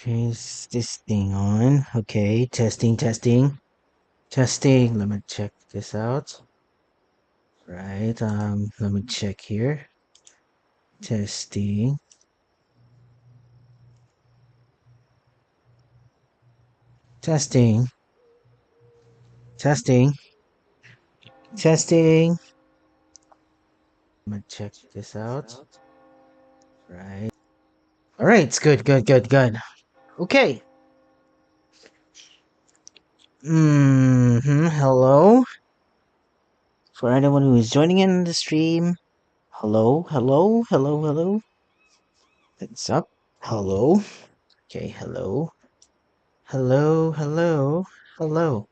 Okay, is this thing on? Okay, testing, testing, testing. Let me check this out. Right, let me check here. Testing. Testing. Testing. Testing. Let me check this out. Right. Alright, it's good, good, good, good. Okay. Hello? For anyone who is joining in the stream. Hello, hello, hello, hello. What's up? Hello. Okay, hello. Hello, hello, hello.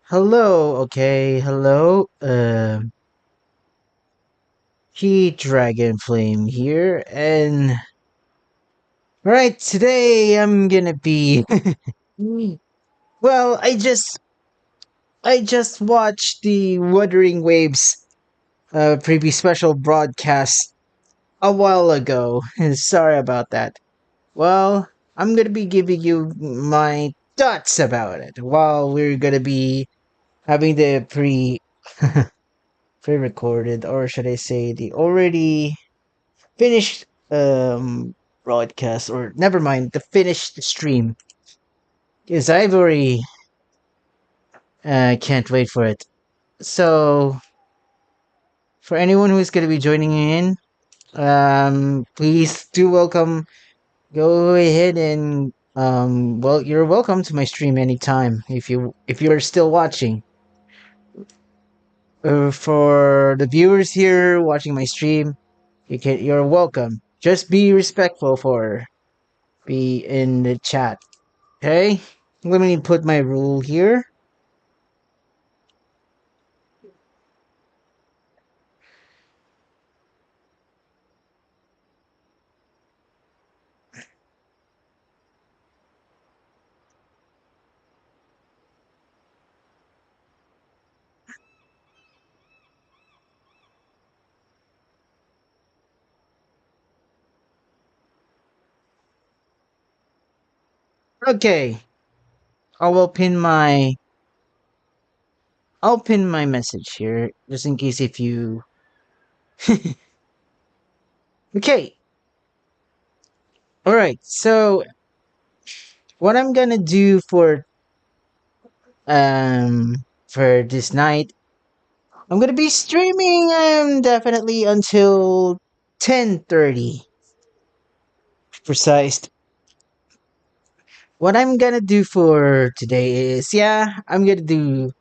Hello, okay, hello. KiethDragonflame here, and right today I'm gonna be. Well, I just watched the Wuthering Waves previous special broadcast a while ago. Sorry about that. Well, I'm gonna be giving you my thoughts about it while we're gonna be having the pre-recorded, or should I say the already finished broadcast, or never mind, the finished stream, because I've already can't wait for it. So for anyone who is going to be joining in, please do welcome. Go ahead and well, you're welcome to my stream anytime if you're still watching. For the viewers here watching my stream, you're welcome. Just be respectful for be in the chat. Okay? Let me put my rule here. Okay. I will pin my I'll pin my message here just in case if you Okay. All right. So what I'm going to do for this night, I'm going to be streaming definitely until 10:30 precise. What I'm going to do for today is I'm going to do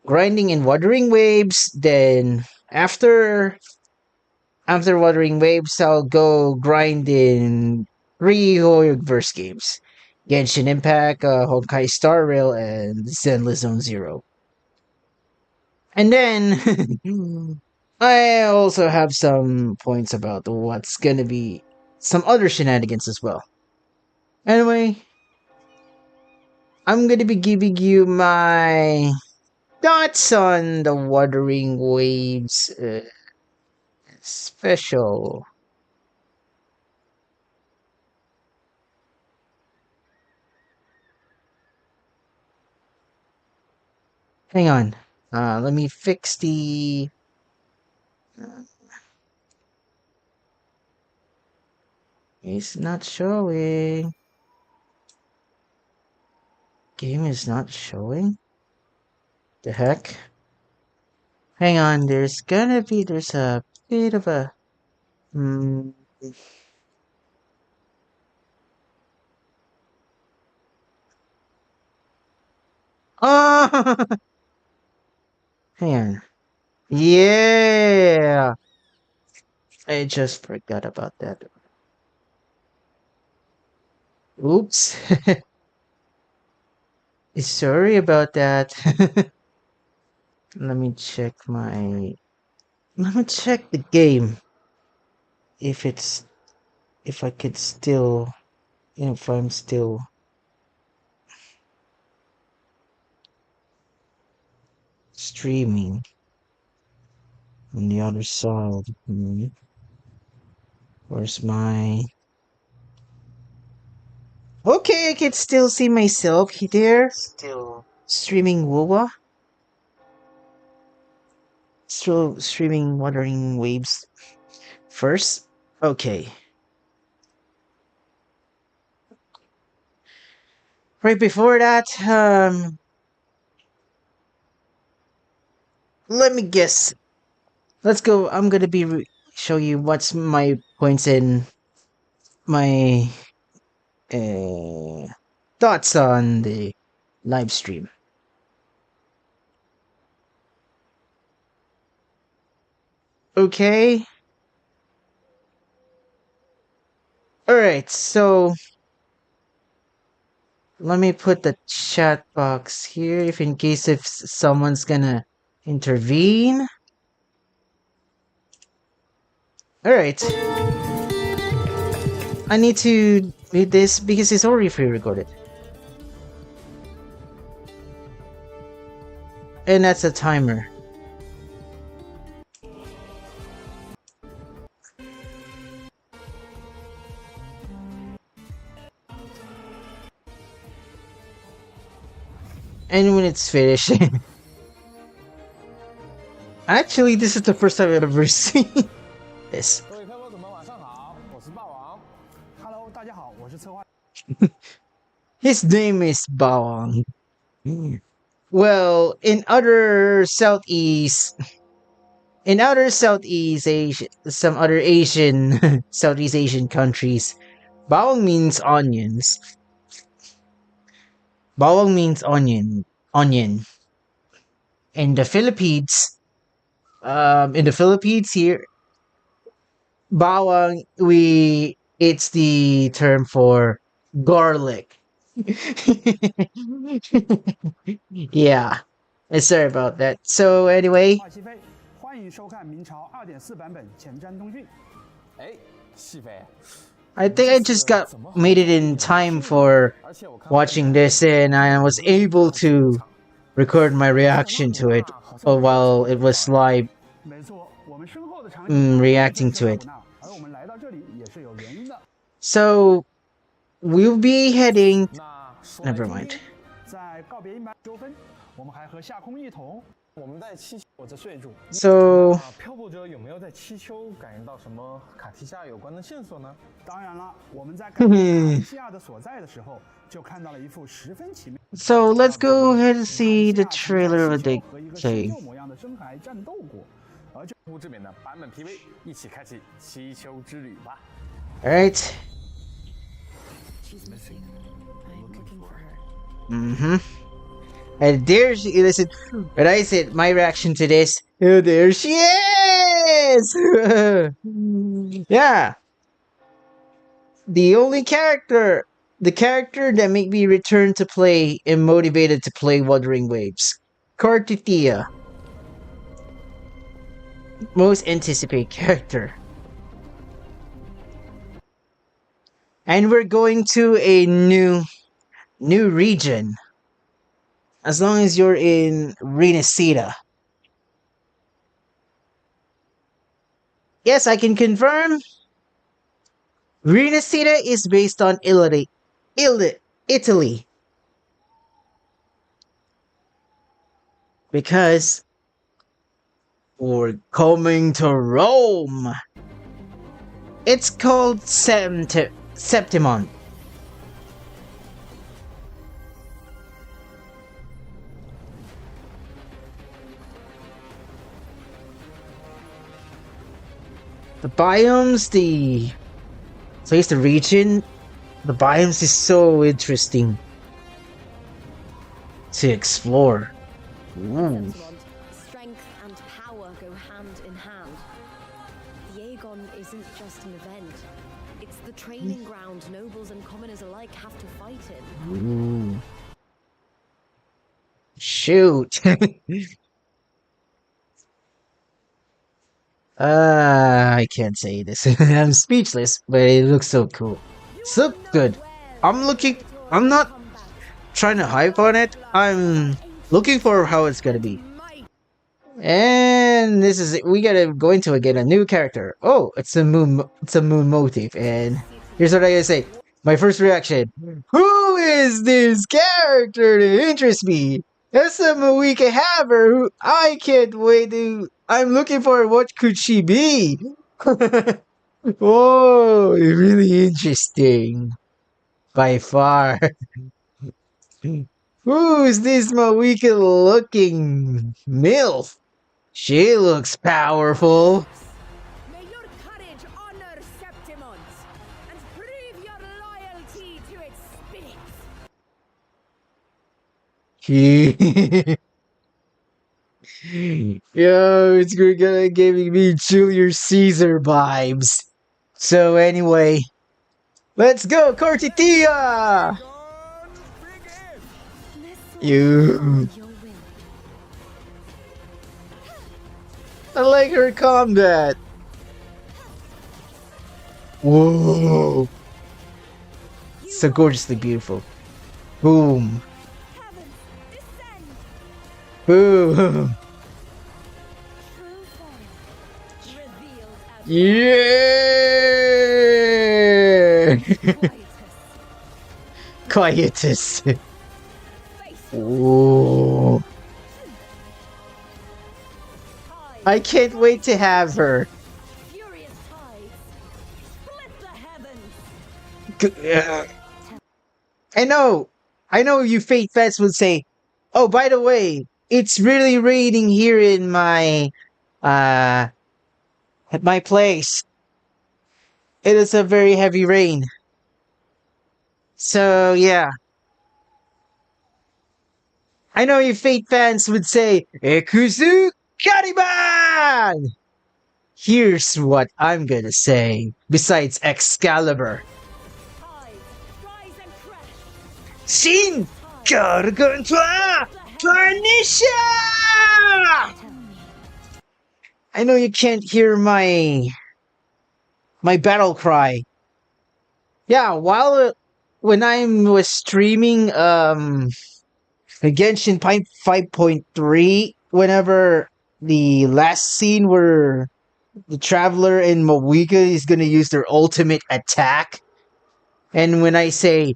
grinding and watering waves, then after Wuthering Waves, I'll go grind in three Verse games: Genshin Impact, Honkai Star Rail, and Zenless Zone Zero. And then I also have some points about what's gonna be some other shenanigans as well. Anyway, I'm gonna be giving you my thoughts on the Wuthering Waves special. Hang on. Let me fix the. It's not showing. Game is not showing? The heck? Hang on, there's a bit of a. Hmm. Oh! Hang on. Yeah! I just forgot about that. Oops. Sorry about that. Let me check my. Let me check the game. If it's. If I could still. If I'm still streaming on the other side. Where's my. Okay, I can still see myself there. Still streaming WoWa. Still streaming Wuthering Waves first. Okay. Right before that, let me guess. Let's go. I'm gonna show you what's my points in my uh, thoughts on the live stream. Okay. Alright, so let me put the chat box here if in case if someone's gonna intervene. Alright. I need to read this because it's already pre-recorded. And that's a timer. And when it's finished... Actually, this is the first time I've ever seen this. His name is Bawang. Well, in other Southeast Asia, some other Asian Southeast Asian countries, bawang means onions. Bawang means onion. In the Philippines, here, bawang it's the term for garlic. Yeah. Sorry about that. So anyway, I think I just made it in time for watching this, and I was able to record my reaction to it while it was live, reacting to it. So we'll be heading. Never mind. So, so let's go ahead and see the trailer of the game. Alright. And there she listen, when I said my reaction to this, oh, there she is! Yeah. The character that made me return to play and motivated to play Wuthering Waves. Kartithia. Most anticipated character. And we're going to a new region. As long as you're in Renacida. Yes, I can confirm. Renacida is based on Italy. Because we're coming to Rome. It's called Septimon. The biomes, the region, the biomes is so interesting to explore. Ooh. Strength and power go hand in hand. The Aegon isn't just an event. It's the training ground nobles and commoners alike have to fight in. Ooh. Shoot. I can't say this. I'm speechless, but it looks so cool. So good. I'm not trying to hype on it. I'm looking for how it's gonna be. And this is it. We gotta go into again a new character. Oh, it's a moon motif. And here's what I gotta say. My first reaction, who is this character that interests me? That's a Mawika Haver who I can't wait to. I'm looking for what could she be? Oh, really interesting. By far. Who's this Mawika looking MILF? She looks powerful. May your courage honor Septimon's and prove your loyalty to its spirit. Yo, it's gonna giving me Julius Caesar vibes. So anyway, let's go, Cortitia! You. I like her combat. Whoa. So gorgeously beautiful. Boom. Boom. Yeah. Quietus. Ooh. I can't wait to have her. I know you Fate fans would say, oh, by the way, it's really raining here in my, at my place. It is a very heavy rain. So, yeah. I know you Fate fans would say, Ekuzu Kariban! Here's what I'm gonna say, besides Excalibur. Shin Gargantua Tarnisha! I know you can't hear my battle cry. Yeah, when I was streaming Genshin 5.3, whenever the last scene where the Traveler and Mawika is gonna use their ultimate attack, and when I say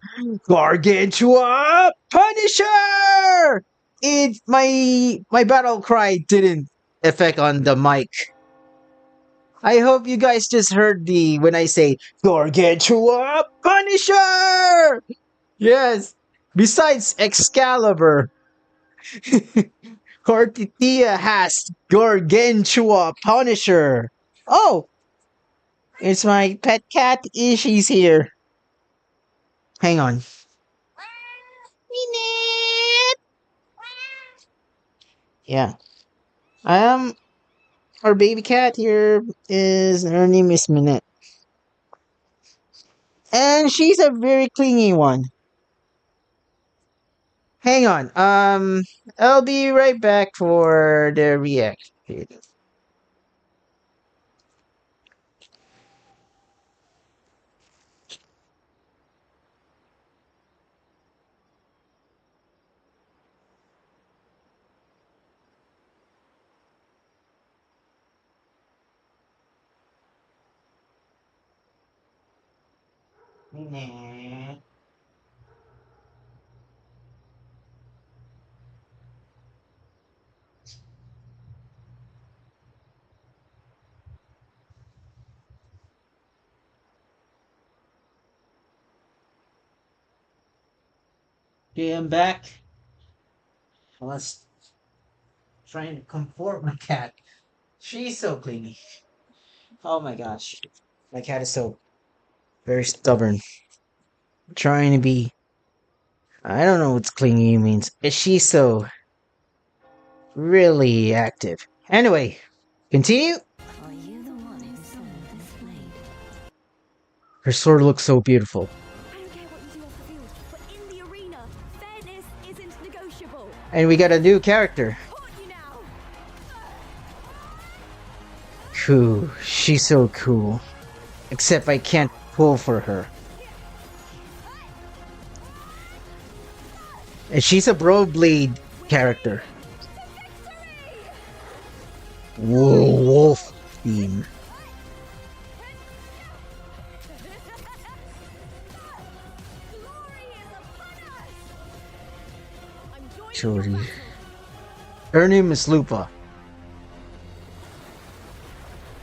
Gargantua Punisher, my battle cry didn't affect on the mic. I hope you guys just heard when I say Gargantua Punisher. Yes. Besides Excalibur, Cortitia has Gargantua Punisher. Oh, it's my pet cat. She's here. Hang on. Minette. Yeah. Our baby cat here her name is Minette. And she's a very clingy one. Hang on. I'll be right back for the reaction. Minette. Okay, I'm back. Let's trying to comfort my cat. She's so clingy. Oh my gosh. My cat is so very stubborn. Trying to be. I don't know what clingy means. She's so really active. Anyway, continue. Are you the one who sold this blade? Her sword looks so beautiful. I don't care what you do off the field, but in the arena, fairness isn't negotiable. And we got a new character. Caught you now. Cool. She's so cool. Except I can't pull for her. And she's a Broblade character. Whoa, wolf theme. utility. Her name is Lupa.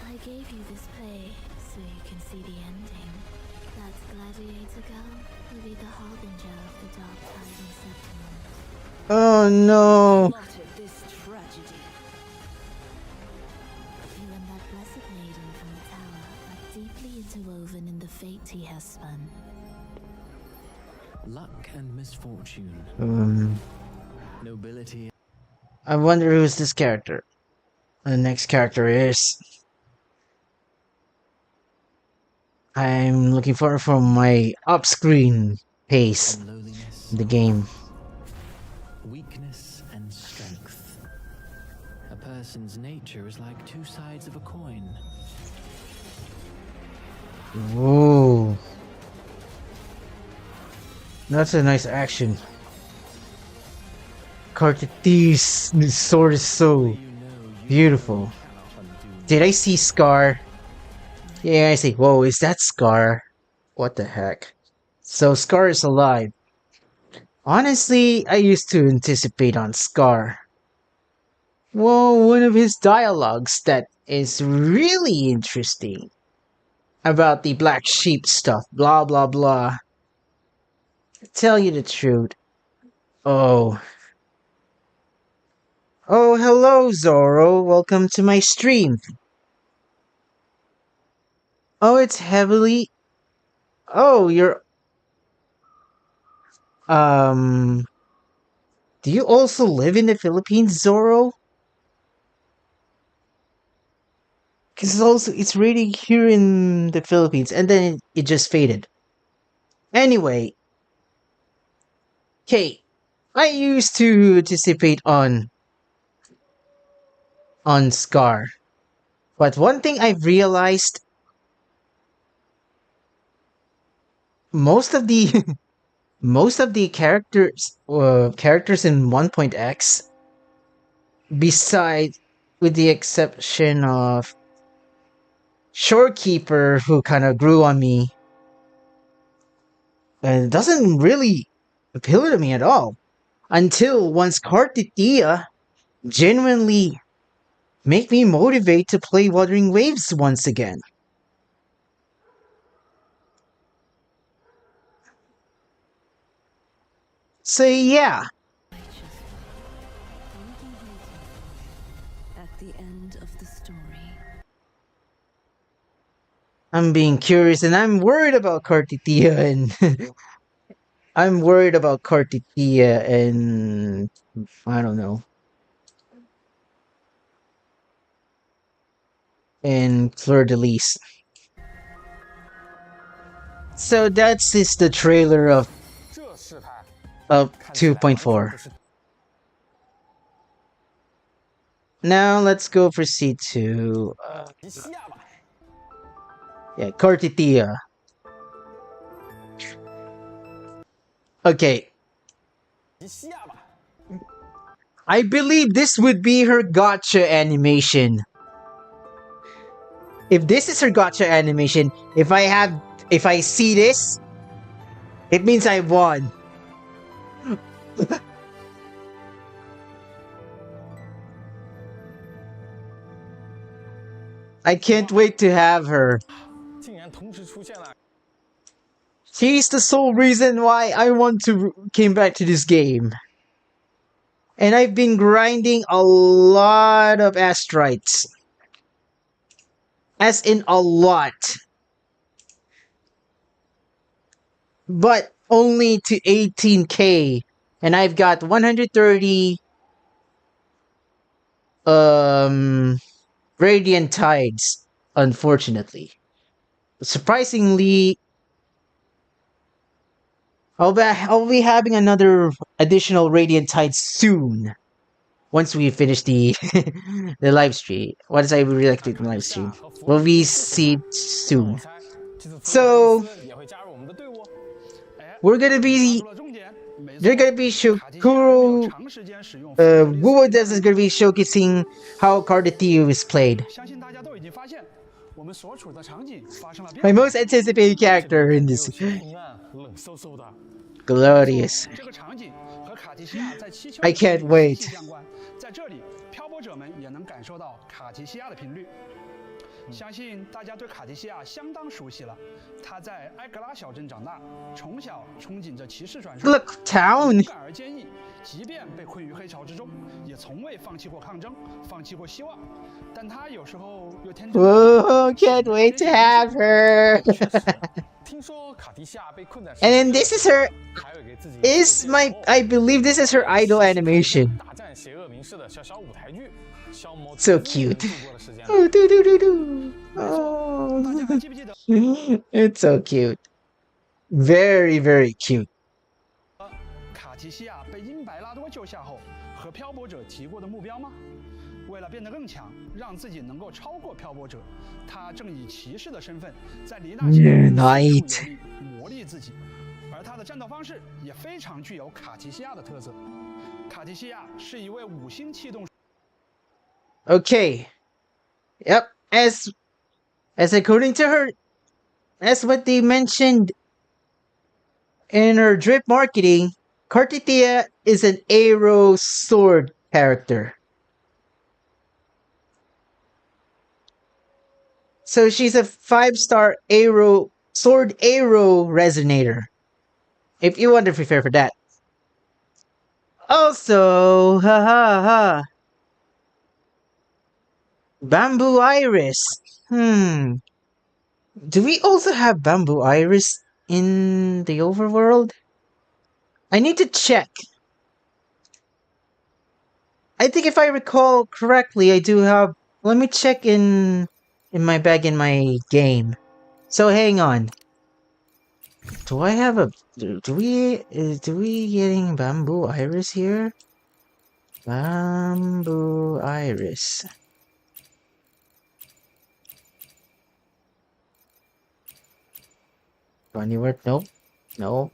I gave you this play so you can see the ending. That gladiator girl will be the harbinger of the dark tide in Septimum. Oh no! Plotted this tragedy. You and that blessed maiden from the tower are deeply interwoven in the fate he has spun. Luck and misfortune. Nobility. I wonder who's this character. The next character is. I'm looking forward for my up-screen pace And lowliness. in the game. Weakness and strength. A person's nature is like two sides of a coin. Ooh. That's a nice action. Cartitis, this sword is so beautiful. Did I see Scar? Yeah, I see. Whoa, is that Scar? What the heck? So Scar is alive. Honestly, I used to anticipate on Scar. Whoa, one of his dialogues that is really interesting. About the black sheep stuff, blah blah blah. Tell you the truth. Oh. Oh, hello, Zoro. Welcome to my stream. Oh, it's heavily... Oh, you're... Do you also live in the Philippines, Zoro? Because it's really here in the Philippines, and then it just faded. Anyway. Okay. I used to anticipate on Scar. But one thing I've realized, most of the most of the characters in 1.x, besides with the exception of Shorekeeper, who kind of grew on me, and doesn't really appeal to me at all until once Cartitia genuinely make me motivate to play Wuthering Waves once again. So yeah. At the end of the story. I'm being curious and I'm worried about Cartitia and I'm worried about Cartitia and I don't know. And Fleur de Lis. So that's just the trailer of 2.4. Now let's go proceed to Cartitia. Okay. I believe this would be her gotcha animation. If this is her gotcha animation, if I see this, it means I won. I can't wait to have her. She's the sole reason why I came back to this game. And I've been grinding a lot of astrites. As in a lot. But only to 18k. And I've got 130 Radiant Tides, unfortunately. Surprisingly, I'll be having another additional Radiant Tides soon. Once we finish the the live stream. Once I reactivate the live stream. We'll be seen soon. So they're gonna be Shokuro Wuwo Des is gonna be showcasing how Cartitia is played. My most anticipated character in this. Glorious. I can't wait. 在这里，漂泊者们也能感受到卡提西亚的频率。相信大家对卡提西亚相当熟悉了。他在埃格拉小镇长大，从小憧憬着骑士传说。 Look, town. 勇敢而坚毅，即便被困于黑潮之中，也从未放弃过抗争，放弃过希望。但他有时候又天真。Whoa, can't wait to have her. 听说卡迪西亚被困在 And then this is her. I believe this is her idol animation. 大战邪恶名士的小舞台剧，消磨 So cute. 度过的时间。 Oh, do. Oh, 大家还记不记得 it's so cute. Very, very cute. 卡提西亚被因白拉多救下后，和漂泊者提过的目标吗？为了变得更强，让自己能够超过漂泊者，他正以骑士的身份在黎纳县磨砺自己。而他的战斗方式也非常具有卡提西亚的特色。卡提西亚是一位5星气动。 Okay. Yep. As according to her, as what they mentioned in her drip marketing, Kartithea is an arrow sword character. So she's a 5-star sword arrow resonator. If you want to prepare for that. Also, Bamboo Iris. Do we also have Bamboo Iris in the overworld? I need to check. I think if I recall correctly, I do have... Let me check in my bag in my game. So hang on. Do I have a... Do we getting Bamboo Iris here? Bamboo Iris. Anywhere? Nope. No.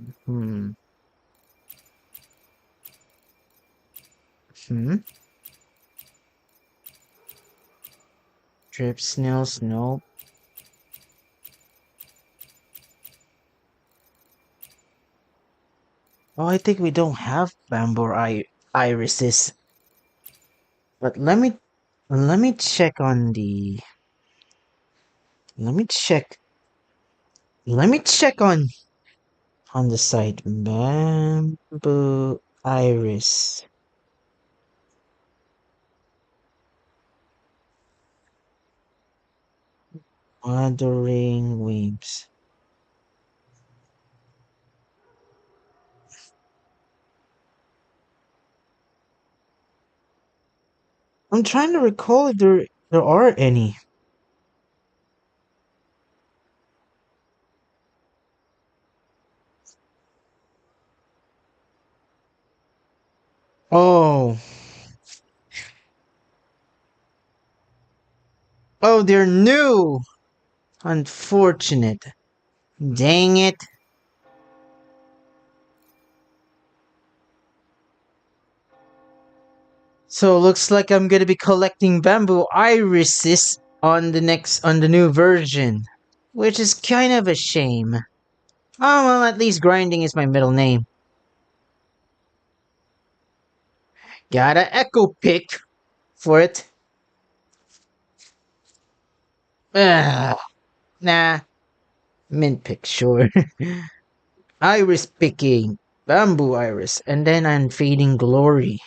Drip snails? Nope. Oh, I think we don't have bamboo irises. But let me check on the... Let me check on the site. Bamboo iris. Wandering Weeps. I'm trying to recall if there are any. Oh, they're new. Unfortunate. Dang it. So looks like I'm gonna be collecting bamboo irises on the new version, which is kind of a shame. Oh well, at least grinding is my middle name. Got an echo pick for it. Nah. Mint pick, sure. Iris picking. Bamboo iris. And then Unfading Glory.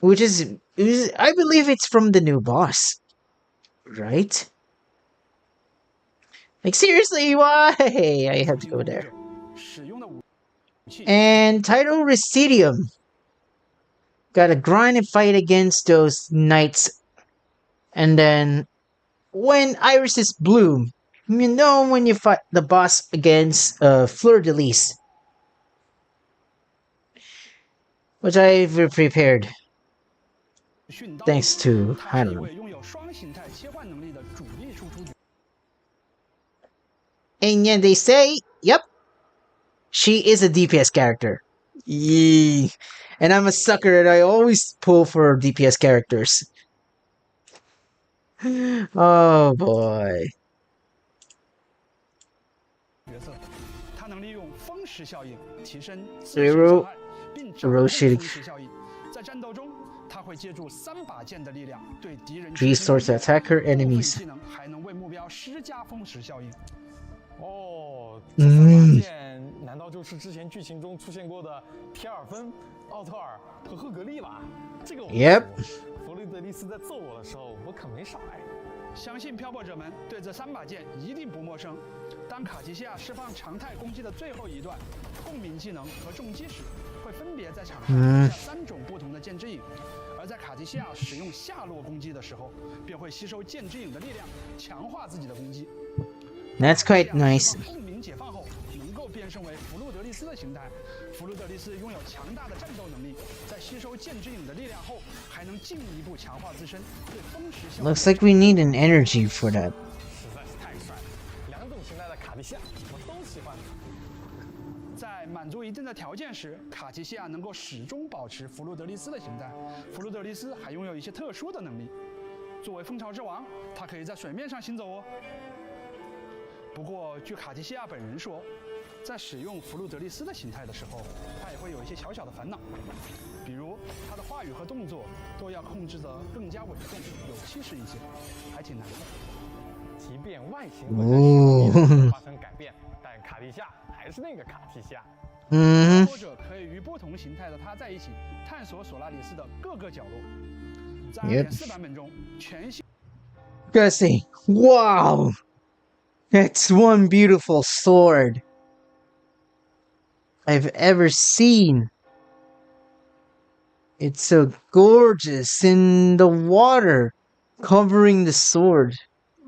Which is, I believe it's from the new boss. Right? Like, seriously, why? I have to go there. And Title Residium. Gotta grind and fight against those knights. And then, when irises bloom, you know when you fight the boss against Fleur-de-Lis. Which I've prepared. Thanks to, I don't know. And yet they say, yep, she is a DPS character. Yee. And I'm a sucker and I always pull for DPS characters. Oh boy. Zero. 掌控 Roshi 风蚀效应。在战斗中，他会借助3把剑的力量对敌人 G 进行 swords attack her 部分 enemies. 技能还能为目标施加风蚀效应。哦，这3把嗯剑难道就是之前剧情中出现过的铁尔芬、奥特尔和赫格利吧？这个我 Yep 弗雷德利斯在揍我的时候，我可没少挨。相信漂泊者们对这3把剑一定不陌生。当卡奇西亚释放常态攻击的最后一段共鸣技能和重击时，会分别在场上留下3种不同的剑之影。而在卡奇西亚使用下落攻击的时候，便会吸收剑之影的力量，强化自己的攻击。 That's quite nice. 共鸣解放后，能够变身为弗路德利斯的形态。弗路德利斯拥有强大的战斗能力，在吸收剑之影的力量后，还能进一步强化自身对风蚀效应。 Looks like we need an energy for that. 实在是太帅了，2种形态的卡地西亚我都喜欢。在满足一定的条件时，卡奇西亚能够始终保持弗路德利斯的形态。弗路德利斯还拥有一些特殊的能力。作为蜂巢之王，他可以在水面上行走哦。不过，据卡奇西亚本人说，在使用弗路德利斯的形态的时候，他也会有一些小小的烦恼，比如他的话语和动作都要控制得更加稳重、有气势一些，还挺难的。即便外形和在实力发生改变，但卡地夏还是那个卡地夏。Mm-hmm. 或者可以与不同形态的他在一起，探索索拉里斯的各个角落。在 2.4 版本中，全新 Gotta say, wow! That's one beautiful sword I've ever seen. It's so gorgeous in the water, covering the sword.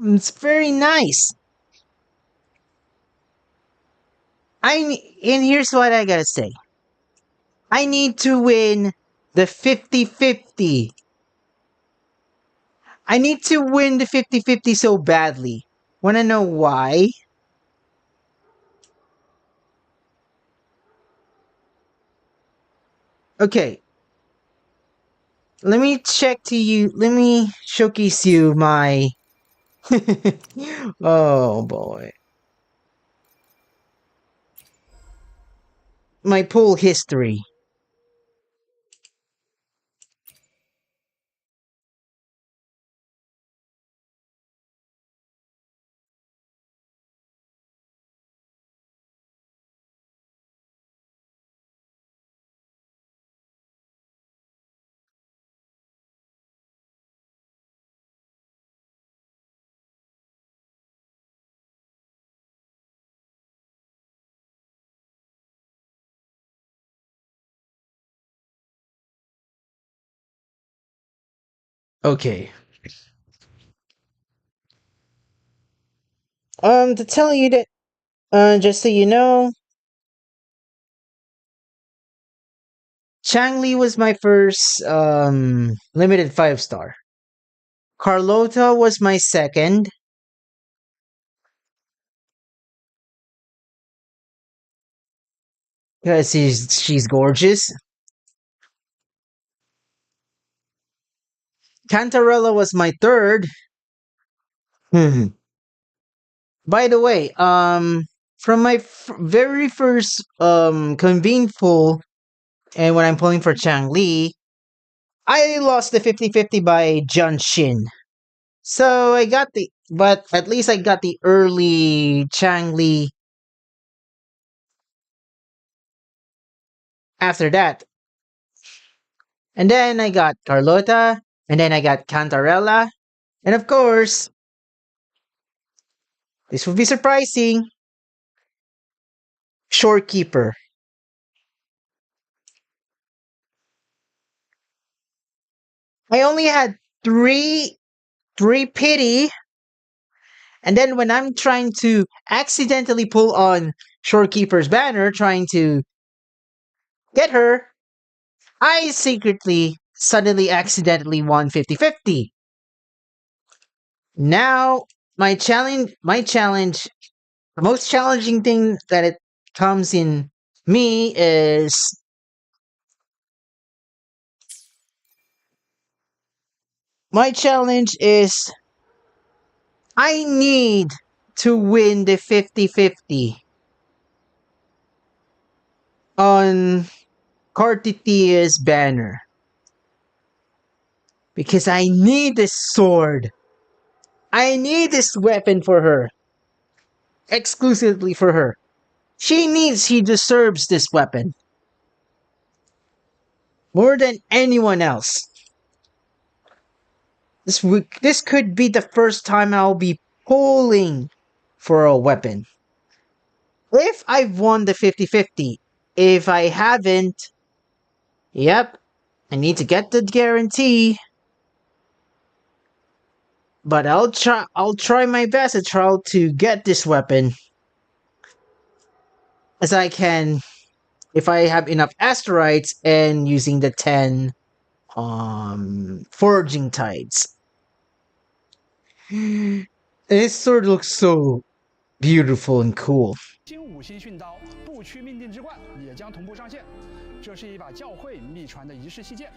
It's very nice. And here's what I gotta say. I need to win the 50-50. I need to win the 50-50 so badly. Wanna know why? Okay. Let me showcase you my... oh boy. My pool history. Okay. To tell you that, just so you know, Changli was my first, limited 5-star. Carlota was my second. Because she's gorgeous. Cantarella was my third. By the way, from my very first convene pool, and when I'm pulling for Changli, I lost the 50-50 by Junshin. So I got but at least I got the early Changli after that. And then I got Carlota, and then I got Cantarella, and of course, this will be surprising, Shorekeeper. I only had three pity, and then when I'm trying to accidentally pull on Shorekeeper's banner, trying to get her, I secretly, suddenly, accidentally won 50-50. Now, the most challenging thing that it comes in me is my challenge is I need to win the 50-50 on Cartitia's banner. Because I need this sword. I need this weapon for her. Exclusively for her. She deserves this weapon. More than anyone else. This could be the first time I'll be pulling for a weapon. If I've won the 50-50. If I haven't, yep, I need to get the guarantee. But I'll try my best to try to get this weapon as I can if I have enough asteroids and using the 10 foraging tides. This sword looks so beautiful and cool. 新五星训刀不屈命定之冠也将同步上线。这是一把教会秘传的仪式细剑，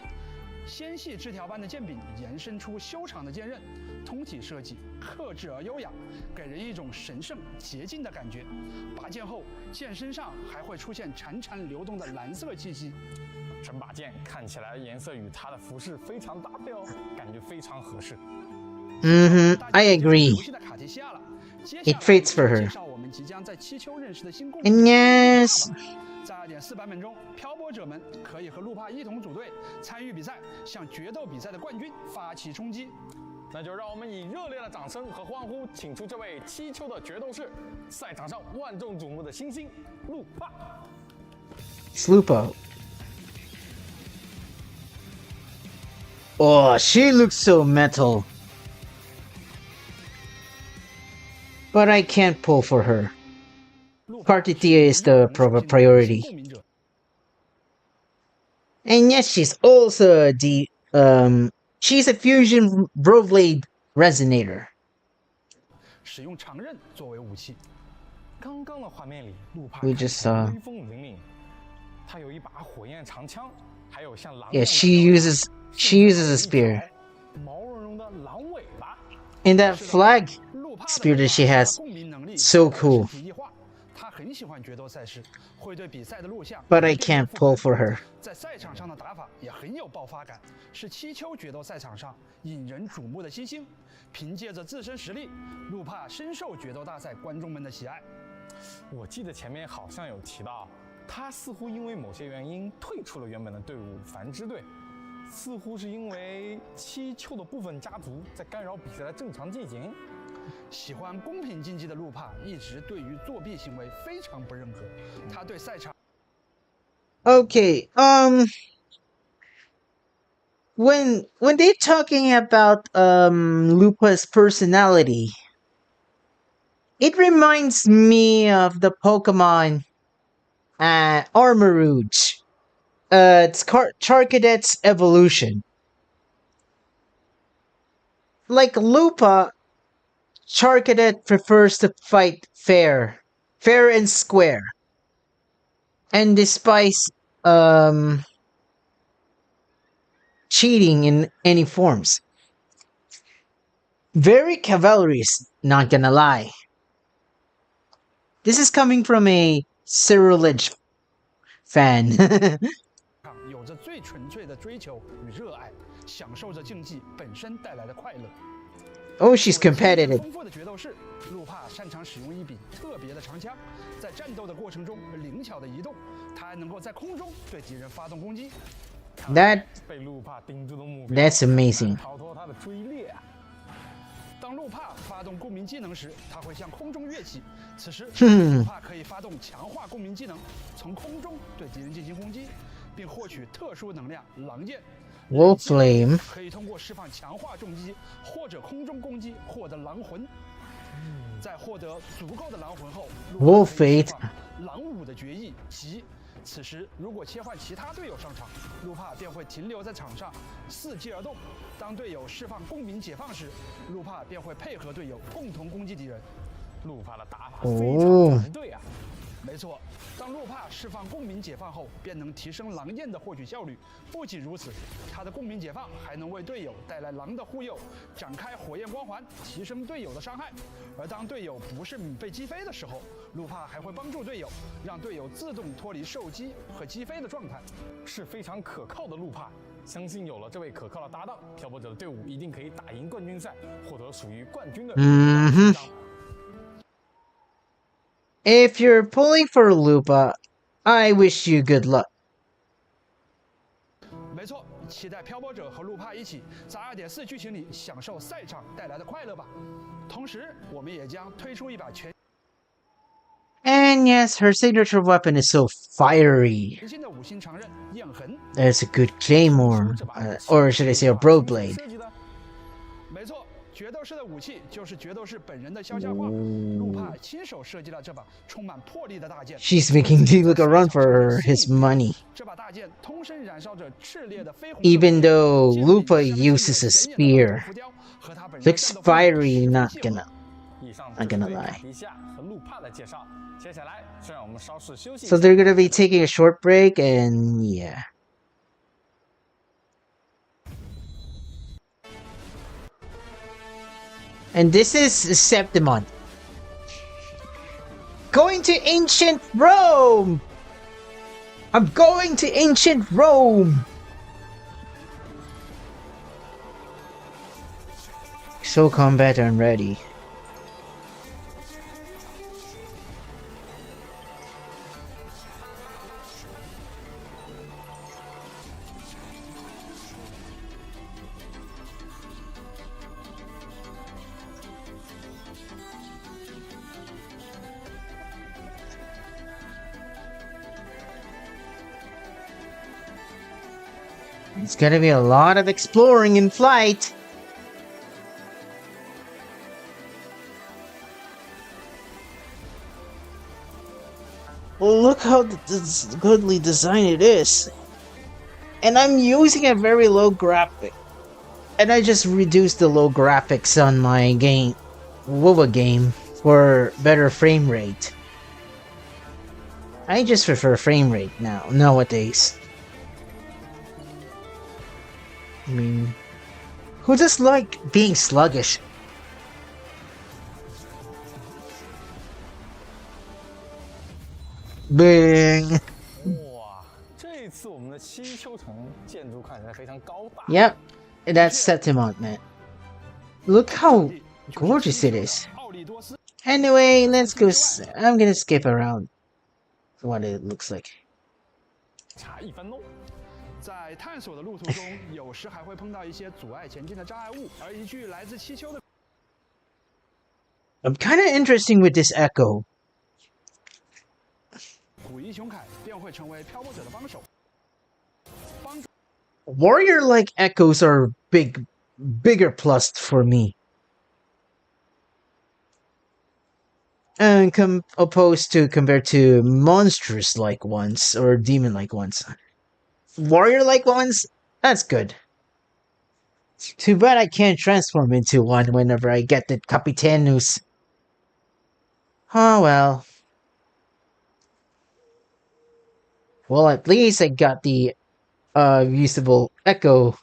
纤细枝条般的剑柄延伸出修长的剑刃，通体设计克制而优雅，给人一种神圣洁净的感觉。拔剑后，剑身上还会出现潺潺流动的蓝色气息。整把剑看起来颜色与它的服饰非常搭配哦，感觉非常合适。I agree. It fits for her. And yes. 在2.4版本中，漂泊者们可以和路帕一同组队参与比赛，向决斗比赛的冠军发起冲击。那就让我们以热烈的掌声和欢呼，请出这位七丘的决斗士，赛场上万众瞩目的新星路帕。Slupo. Oh, she looks so metal. But I can't pull for her. Cartitia is the priority. And yes, she's also she's a fusion Broblade resonator. 使用长刃作为武器。刚刚的画面里，路帕 We just saw. 威风凛凛，他有一把火焰长枪，还有像狼。Yeah, she uses a spear. 毛茸茸的狼尾巴。And that flag spear that she has, so cool. But I can't pull for her. 在赛场上的打法也很有爆发感，是七丘决斗赛场上引人瞩目的新星。凭借着自身实力，路帕深受决斗大赛观众们的喜爱。我记得前面好像有提到，他似乎因为某些原因退出了原本的队伍繁殖队，似乎是因为七丘的部分家族在干扰比赛的正常进行。喜欢公平竞技的路帕一直对于作弊行为非常不认可，他对赛场。Okay, when they're talking about Lupa's personality, it reminds me of the Pokemon Armarouge. It's Charcadet's evolution. Like Lupa, Charcadet prefers to fight fair and square, and despises cheating in any forms. Very cavalrous, not gonna lie. This is coming from a Cyrilage fan. 有着最纯粹的追求与热爱，享受着竞技本身带来的快乐。Oh, she's competitive. 丰富的决斗士，路帕擅长使用一柄特别的长枪，在战斗的过程中灵巧的移动，他还能够在空中对敌人发动攻击。被路帕盯住的目标 That's amazing. 逃脱他的追猎啊！当路帕发动共鸣技能时，他会向空中跃起。此时，路帕可以发动强化共鸣技能，从空中对敌人进行攻击，并获取特殊能量狼剑。Wolf Flame 可以通过释放强化重击或者空中攻击获得狼魂。在获得足够的狼魂后 Wolf Fate 狼舞的决议及。此时，如果切换其他队友上场，路帕便会停留在场上，伺机而动。当队友释放共鸣解放时，路帕便会配合队友共同攻击敌人。路帕的打法非常团队啊！没错，当路帕释放共鸣解放后，便能提升狼焰的获取效率。不仅如此，他的共鸣解放还能为队友带来狼的护佑，展开火焰光环，提升队友的伤害。而当队友不慎被击飞的时候，路帕还会帮助队友，让队友自动脱离受击和击飞的状态，是非常可靠的路帕。相信有了这位可靠的搭档，漂泊者的队伍一定可以打赢冠军赛，获得属于冠军的勋章。If you're pulling for Lupa, I wish you good luck. 没错，期待漂泊者和路帕一起在2.4剧情里享受赛场带来的快乐吧。同时，我们也将推出一把全 And yes, her signature weapon is so fiery. 新的5星长刃焰痕。 There's a good claymore, or should I say a bro blade. 没错，决斗士的武器就是决斗士本人的肖像画。路帕亲手设计了这把充满魄力的大剑。 She's making Diluc run for his money. 这把大剑通身燃烧着炽烈的绯红。 Even though Lupa uses a spear, looks fiery, not gonna lie. So they're gonna be taking a short break, and yeah. And this is Septimon. Going to ancient Rome! I'm going to ancient Rome! So combat and ready. It's gonna be a lot of exploring in flight. Well, look how goodly designed it is. And I'm using a very low graphic. And I just reduced the low graphics on my game, WoWa game, for better frame rate. I just prefer frame rate nowadays. I mean, who just like being sluggish? Bing! Yep, that's Septimont, man. Look how gorgeous it is. Anyway, let's go. I'm gonna skip around what it looks like. 在探索的路途中，有时还会碰到一些阻碍前进的障碍物，而一具来自七丘的。I'm kind of interesting with this echo. 古一雄铠便会成为漂泊者的帮手。Warrior-like echoes are bigger plus for me. And opposed to compared to monstrous-like ones or demon-like ones. Warrior-like ones, that's good. Too bad I can't transform into one whenever I get the Capitanus. Oh well. Well, at least I got the usable echo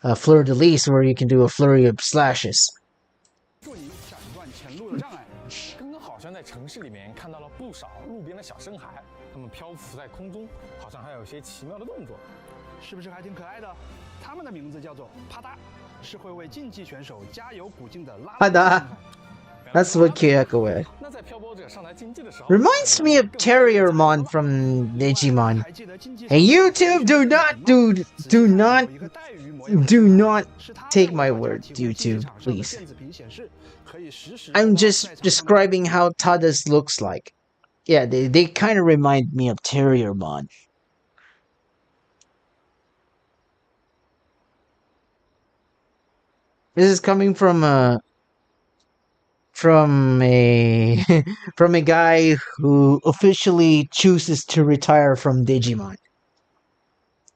fleur-de-lis where you can do a flurry of slashes. 助你斩断前路的障碍。刚刚好像在城市里面看到了不少路边的小生孩，他们漂浮在空中，好像还有些奇妙的动作，是不是还挺可爱的？他们的名字叫做啪嗒，是会为竞技选手加油鼓劲的拉。啪嗒。That's what Kyoko is. Reminds me of Terriermon from Digimon. Hey YouTube, do not take my word, YouTube, please. I'm just describing how Tadas looks like. Yeah, they kind of remind me of Terriermon. This is coming from a guy who officially chooses to retire from Digimon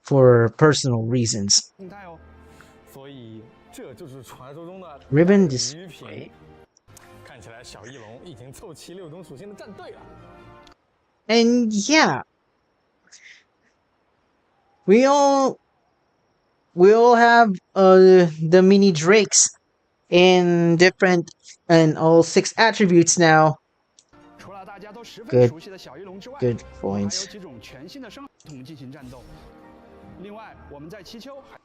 for personal reasons. Ribbon display. And yeah, we all have the mini drakes in different and all 6 attributes now. 大家都十分 Good. 熟悉的小翼龙之外， Good 我们还有 points. 几种全新的生统进行战斗。另外，我们在七丘还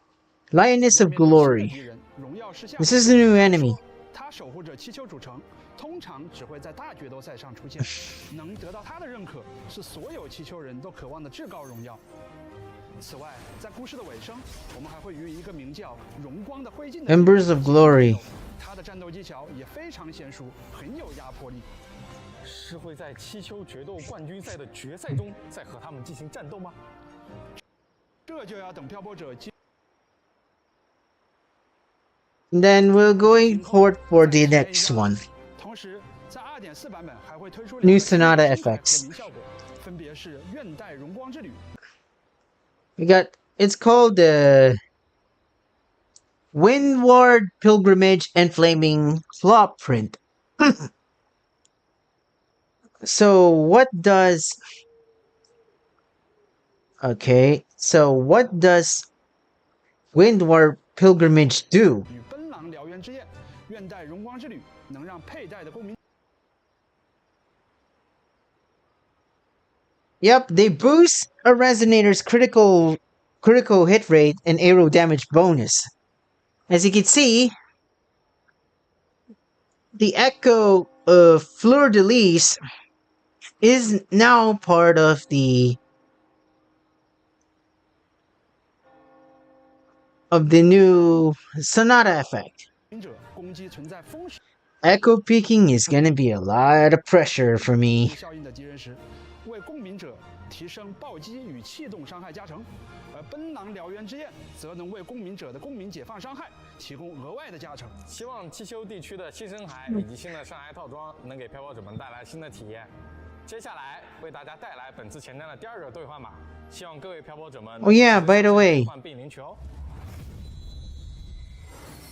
Lioness 要 of 面对新的 Glory. 敌人荣耀狮象。 This is a new 传 enemy. 说他守护着七丘主城，通常只会在大决斗赛上出现。能得到他的认可，是所有七丘人都渴望的至高荣耀。此外，在故事的尾声，我们还会与一个名叫荣光的灰烬的 Embers of Glory. 他的战斗技巧也非常娴熟，很有压迫力。 是会在七丘决斗冠军赛的决赛中再和他们进行战斗吗？这就要等漂泊者进 Then we're going for the next one. 同时，在2.4版本还会推出 New 两个新的 Sonata 新 effects. 改革名效果，分别是愿代荣光之旅 We got, it's called the Windward Pilgrimage and Flaming Claw Print. So what does... Okay, so what does Windward Pilgrimage do? 与奔狼燎原之焰，愿代荣光之旅能让佩戴的公民 Yep, they boost a resonator's critical hit rate and arrow damage bonus. As you can see, the Echo of Fleur de Lis is now part of the new Sonata effect. 者攻击存在风势 Echo peaking is gonna be a lot of pressure for me. 效应的敌人时，为公民者提升暴击与气动伤害加成，而奔狼燎原之焰则能为公民者的公民解放伤害提供额外的加成。希望七丘地区的新深海以及新的深海套装能给漂泊者们带来新的体验。接下来为大家带来本次前瞻的第二个兑换码，希望各位漂泊者们 Oh yeah, by the way, 换并领取哦。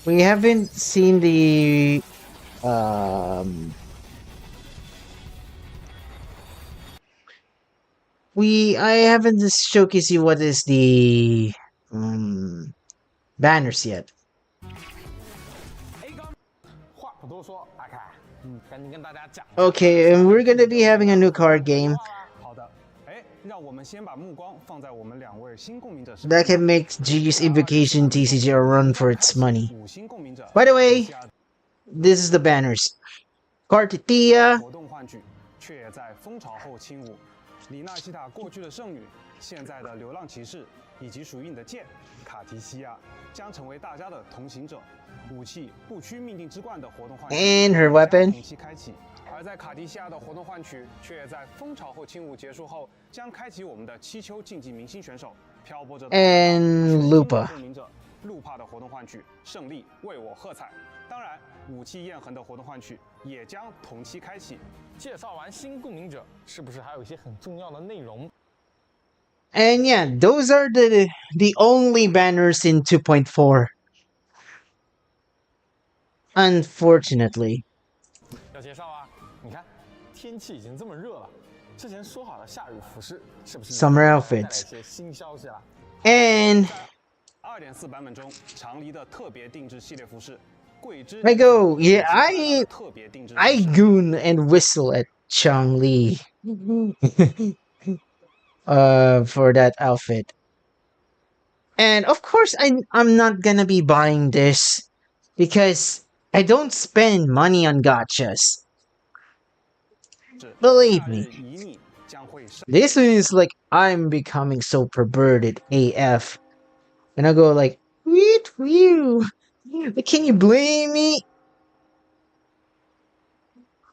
we haven't seen the I haven't showcased you what is the banners yet. 话不多说，阿凯，赶紧跟大家讲。 Okay, and we're gonna be having a new card game 好的，让我们先把目光放在我们2位新共鸣者身 that 上。 can make G's Invocation TCG a run for its money. 5星共鸣者 By the way, this is the banners. Cartitia, 活动换举，却也在蜂巢后轻舞。里纳西塔过去的圣女，现在的流浪骑士，以及属于你的剑卡提西亚，将成为大家的同行者。武器不屈命定之冠的活动换取 and her weapon, 同期开启。而在卡提西亚的活动换取，却也在蜂巢后轻舞结束后，将开启我们的七丘竞技明星选手漂泊者的 and Lupa. 共鸣者路帕的活动换取，胜利为我喝彩。当然，武器焰痕的活动换取也将同期开启。介绍完新共鸣者，是不是还有一些很重要的内容？ And yeah, those are the only banners in 2.4. Unfortunately. 要介绍啊！你看，天气已经这么热了，之前说好的夏日服饰是不是 Summer 带来 outfits. 一些新消息了？ And 2.4版本中，长离的特别定制系列服饰，桂枝 I go, yeah, I 特别定制 I goon and whistle at Changli for that outfit. And of course I'm not gonna be buying this because I don't spend money on gachas. Believe me. 夏日旖旎将会上 This one is like I'm becoming so perverted AF. And I go like, "Tweet you. Can you blame me?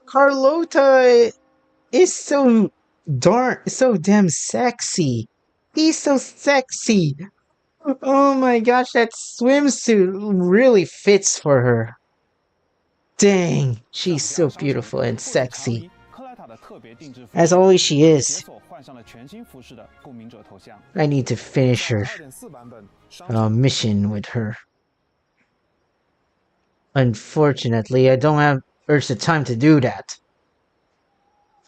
Carlota is so damn sexy. He's so sexy. Oh my gosh, that swimsuit really fits for her. Dang, she's so beautiful and sexy. 克莱塔的特别定制服 As always she 解 is. 锁换上了全新服饰的共鸣者头像。 I need to finish her 2.4版本商 mission with her. Unfortunately, I don't have the time to do that.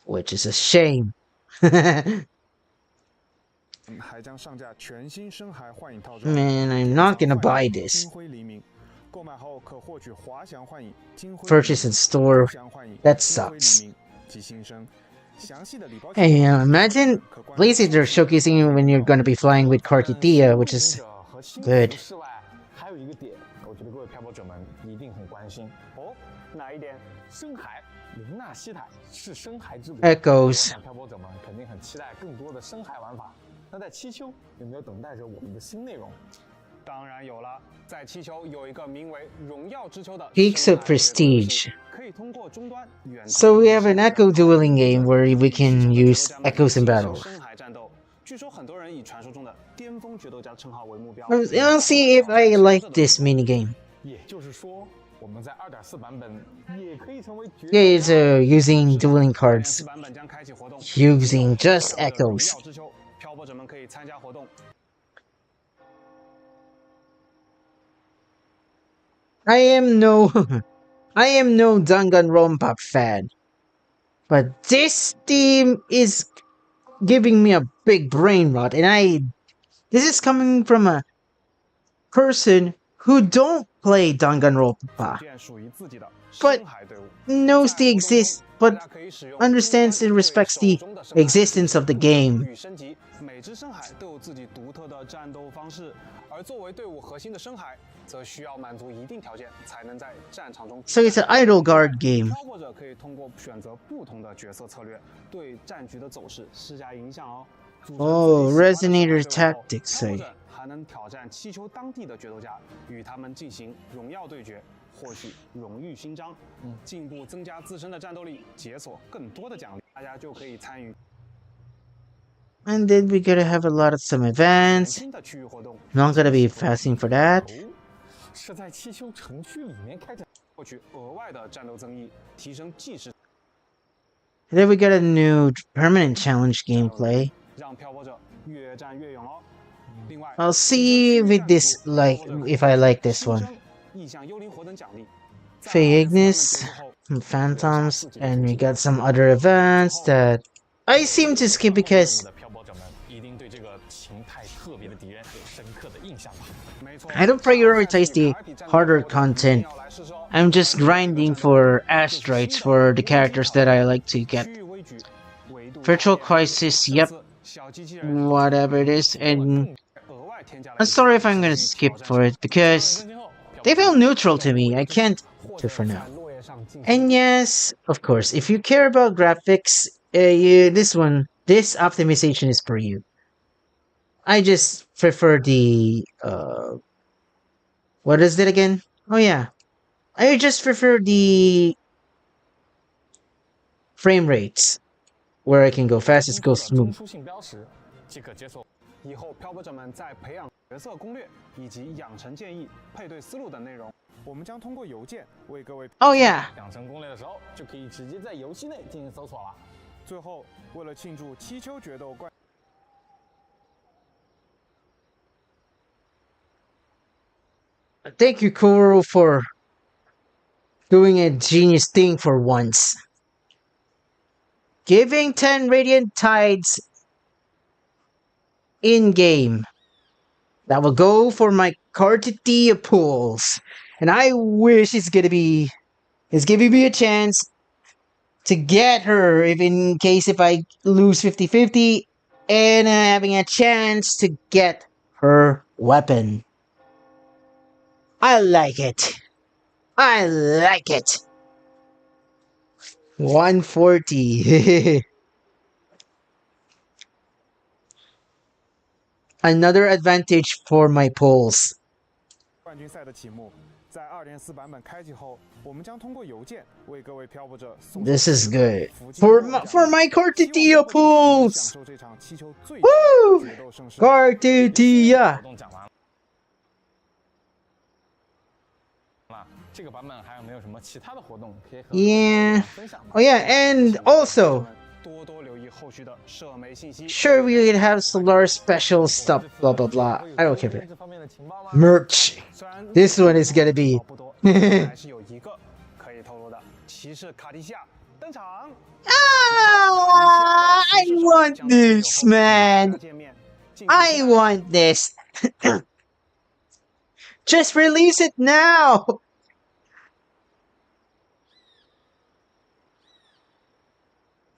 Which is a shame. 还将上架全新深海幻影套装。 Man, I'm not gonna buy 金 this. 辉黎明，购买后可获取滑翔幻影、金辉 Purchase in store. 翔幻影、 That 金辉 sucks. 黎明及新生。Hey, imagine Lazy they're showcasing you when you're gonna be flying with Kartitia, which is 和新 good. 之外，还有一个点，我觉得各位漂泊者们一定很关心哦，哪一点？深海，林纳西海是深海之国。 Echoes 我想漂泊者们肯定很期待更多的深海玩法。那在七丘有没有等待着我们的新内容？当然有了，在气球有一个名为“荣耀之丘”的 Peaks of Prestige. 可以通过终端远程 So we have an Echo dueling game where we can use Echoes in battle. 深海战斗。据说很多人以传说中的巅峰决斗家称号为目标。 I'll see if I like this minigame. 也就是说，我们在2.4版本也可以成为决斗 Yeah, it's using dueling cards, 版本将开启活动 using just echoes. 荣耀之丘，漂泊者们可以参加活动。 I am no Danganronpa fan, but this theme is giving me a big brain rot, and this is coming from a person who don't play Danganronpa, 建属于自己的 but 深海队伍。 knows the exist, but understands and respects the existence of the game. 与升级，每支深海都有自己独特的战斗方式，而作为队伍核心的深海，则需要满足一定条件才能在战场中。 So it's an idle guard game. 漂泊者可以通过选择不同的角色策略，对战局的走势施加影响哦。组成 Oh, 自己喜欢的 Resonator 深海队伍后 Tactics 漂泊者还能挑战七丘当地的决斗家，与他们进行荣耀对决。 获取荣誉勋章，进一步增加自身的战斗力，解锁更多的奖励，大家就可以参与 And then we're gonna have a lot of some 全 events. 新的区域活动。 Not gonna be fasting for that. 哦，是在七丘城区里面开展。 获取额外的战斗增益，提升计时 And then we got a new permanent challenge gameplay. 让漂泊者越战越勇哦。另外 I'll see with this if I like this one. 意向幽灵火等奖励。 Faye Ignis, some Phantoms, and we got some other events that I seem to skip because 漂泊者们一定对这个形态特别的敌人有深刻的印象吧？ 没错 I don't prioritize the harder content. I'm just grinding for asteroids for the characters that I like to get. 区域微局维度 Virtual Crisis, yep, 小机器人 whatever it is, and 额外添加了 I'm sorry if I'm gonna skip for it because they feel neutral to me. I can't do for now. 落叶上进行 And yes, of course, if you care about graphics, this optimization is for you. I just prefer the what is it again? Oh yeah, I just prefer the frame rates where I can go fast, it goes 中 smooth. 枢性标识即可解锁。以后漂泊者们在培养角色攻略以及养成建议、配对思路等内容，我们将通过邮件为各位。 Oh yeah, 养成攻略的时候，就可以直接在游戏内进行搜索了。最后，为了庆祝七丘决斗冠。 thank you, Kuro, for doing a genius thing for once. Giving 10 Radiant Tides in-game. That will go for my Kartitia pools. And I wish it's giving me a chance to get her if in case if I lose 50-50 and having a chance to get her weapon. I like it. I like it. 140. Another advantage for my polls. 冠军赛的题目，在2.4版本开启后，我们将通过邮件为各位漂泊者送。 This is good. For my Kartitia pools! 享受这场气球最大 Woo! 的决斗盛世。 Kartitia! 活动讲完了，这个版本还有没有什么其他的活动可以和 Yeah. 分享吗 Oh yeah, and also, 多多留意后续的社媒信息。 sure we could have Solar special stuff, blah blah blah. I don't care for that. 这方面的情报吗？ Merch. 虽然 This one is gonna be 不多，但还是有一个可以透露的，骑士卡迪西亚登场。 Ah, I want this, man. I want this. Just release it now.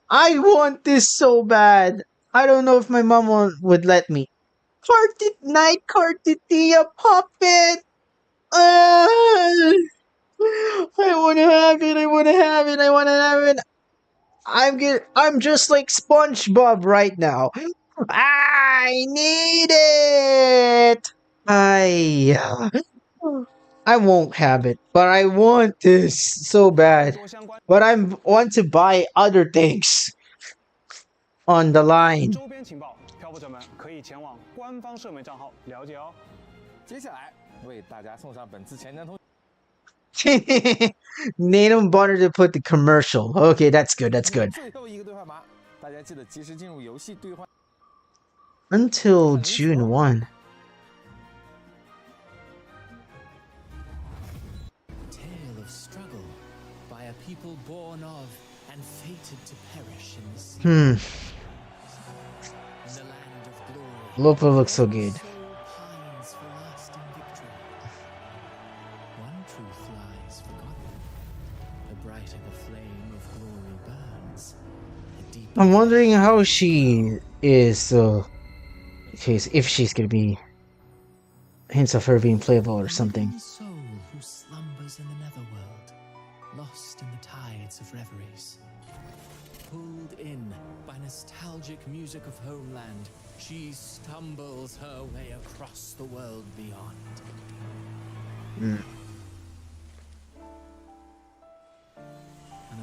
I want this so bad. I don't know if my mom would let me. Night Cartitia puppet! I wanna have it, I wanna have it, I wanna have it. I'm just like SpongeBob right now. I need it! I won't have it, but I want this so bad. But I want to buy other things on the line. 周边情报，漂泊者们可以前往官方社媒账号了解哦。接下来为大家送上本次前程通。They don't bother to put the commercial. Okay, that's good. That's good. 最后一个兑换码，大家记得及时进入游戏兑换。Until June 1. Tale of struggle by a people born of and fated to perish in the sea. In the land of glory. Lopa looks so good. Soul pines for lasting victory. One truth lies forgotten. The brighter the flame of glory burns, the deeper. I'm wondering how she is. If she's gonna be hints of her being playable or something. The soul who slumbers in the netherworld, lost in the tides of reveries. Pulled in by nostalgic music of homeland, she stumbles her way across the world beyond. An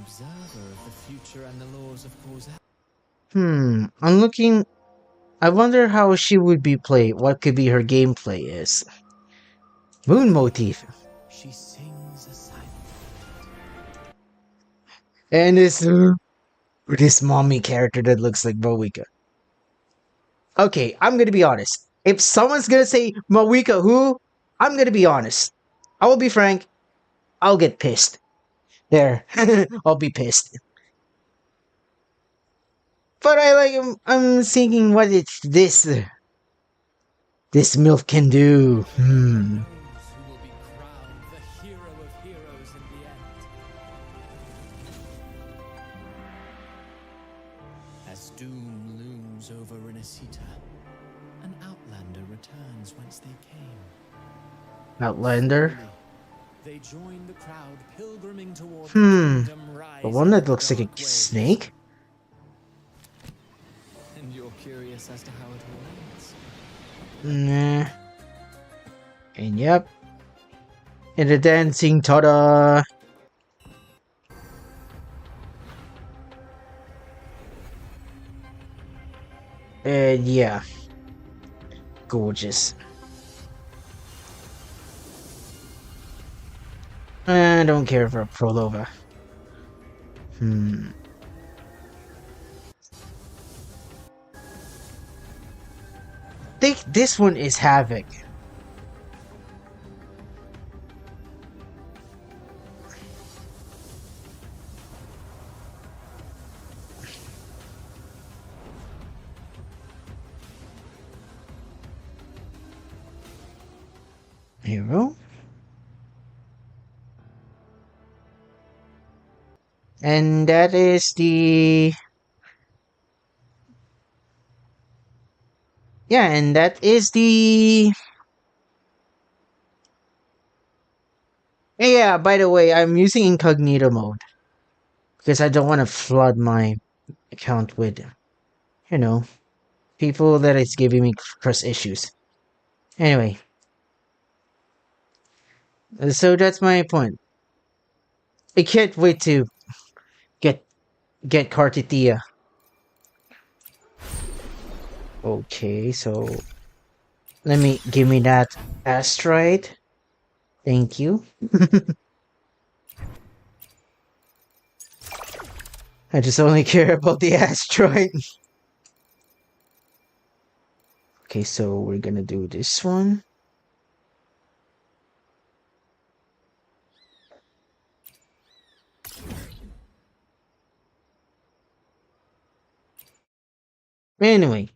observer of the future and the laws of causality. I'm looking. I wonder how she would be played. What could be her gameplay is. Moon motif. She sings a silent. And this mommy character that looks like Moeka. Okay, I'm gonna be honest. If someone's gonna say Moeka who, I'm gonna be honest. I will be frank. I'll get pissed. There. I'll be pissed. But I'm thinking what it's this MILF can do. Those who will be crowned the hero of heroes in the end. As doom looms over Renacita, an outlander returns whence they came. Outlander? They join the crowd pilgriming toward the The kingdom one that looks rising like a dark ways. snake? And you're curious as to how it all ends. Nah. And yep. And the dancing ta-da! And yeah. Gorgeous. I don't care for a Prolova. I think this one is Havoc. Hero. And that is the... Yeah, and that is the... Yeah, by the way, I'm using incognito mode. Because I don't want to flood my account with, you know, people that is giving me trust issues. Anyway. So that's my point. I can't wait to get Cartitia. Okay, so give me that asteroid. Thank you. I just only care about the asteroid. Okay, so we're gonna do this one. Anyway.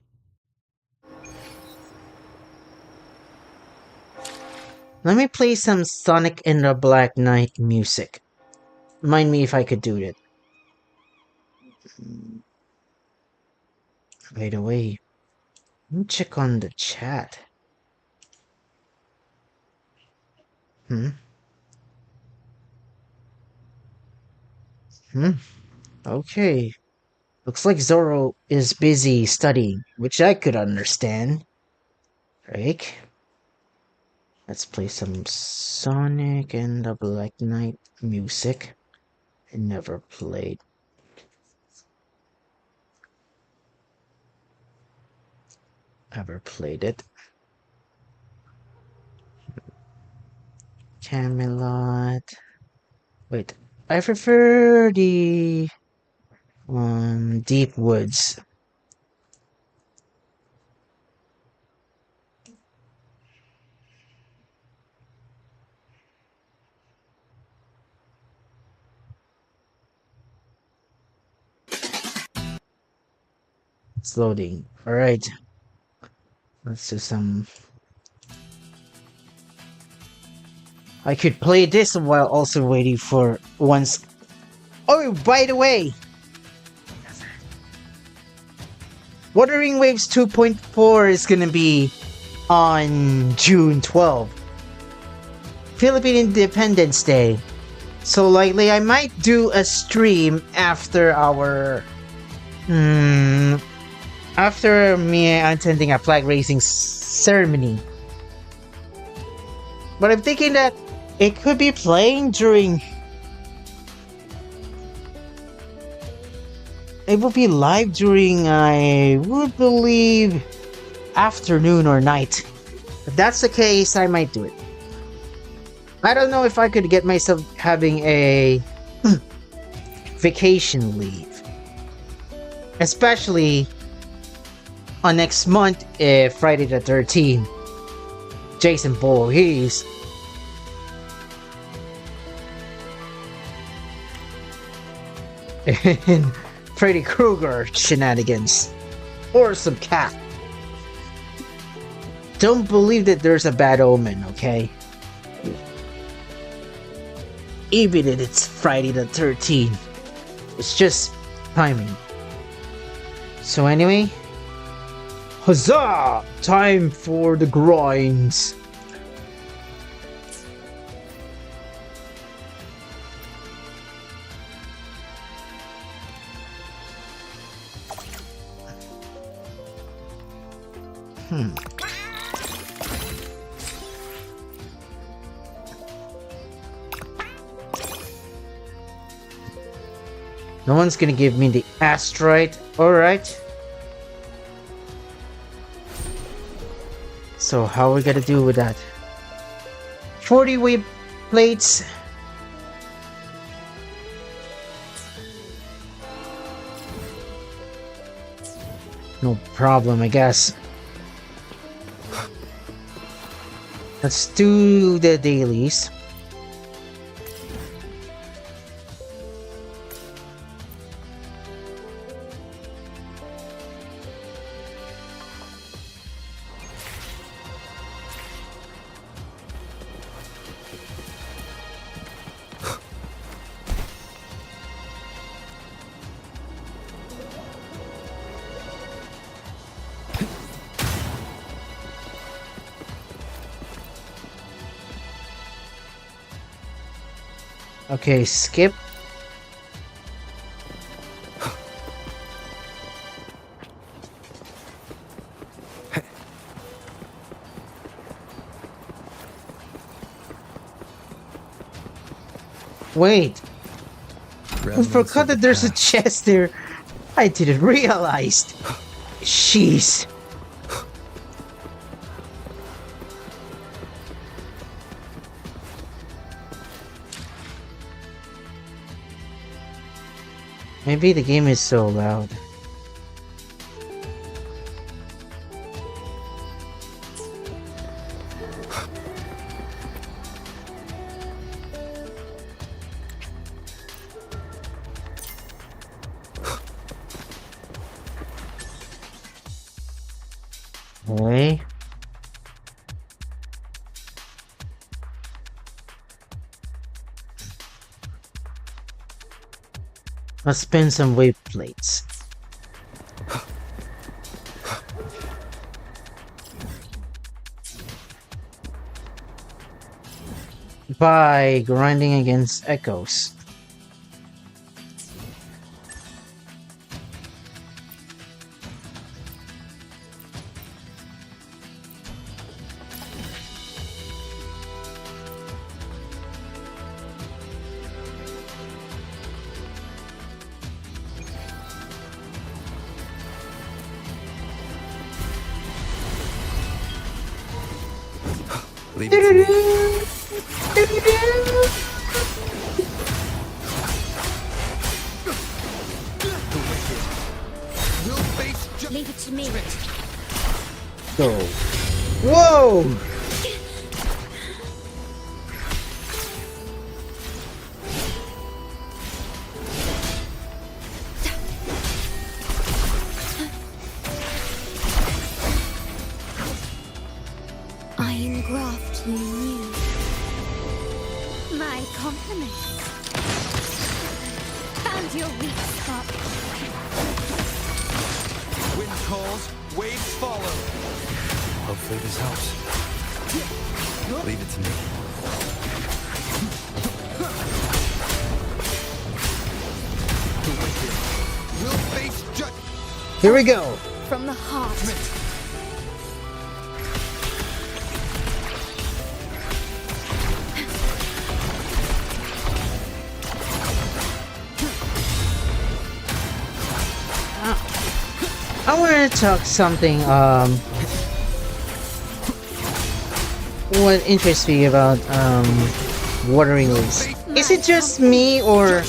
Let me play some Sonic and the Black Knight music. Mind me if I could do it. By the way, let me check on the chat. Hmm. Hmm. Okay. Looks like Zoro is busy studying, which I could understand. Right? Let's play some Sonic and the Black Knight music. I never played. Ever played it. Camelot. Wait, I prefer the Deep Woods. It's loading. Alright. Let's do some. I could play this while also waiting for once. Oh, by the way! Wuthering Waves 2.4 is gonna be on June 12th. Philippine Independence Day. So likely I might do a stream after our after me attending a flag raising ceremony. But I'm thinking that it could be playing during. It will be live during, I would believe, afternoon or night. If that's the case, I might do it. I don't know if I could get myself having a vacation leave. Especially on next month, Friday the 13th. Jason Voorhees. And Freddy Krueger shenanigans. Or some cat. Don't believe that there's a bad omen, okay? Even if it's Friday the 13th. It's just timing. So anyway, huzzah! Time for the grinds. No one's gonna give me the asteroid. Alright. So how are we gonna do with that? 40 weight plates. No problem, I guess. Let's do the dailies. Okay, skip. Wait, I forgot that there's a chest there. I didn't realize. Jeez. Maybe the game is so loud. Okay. Let's spin some wave plates. By grinding against echoes. Leave it to me. The wicked will face Leave it to me. Go. Whoa! I engraft you new. My compliments. Found your weak spot. Wind calls, waves follow. Hopefully this helps. Leave it to me. The wicked will face judgment. Here we go. From the heart. I want to talk something, what interests me about, watering leaves. Is it just me, or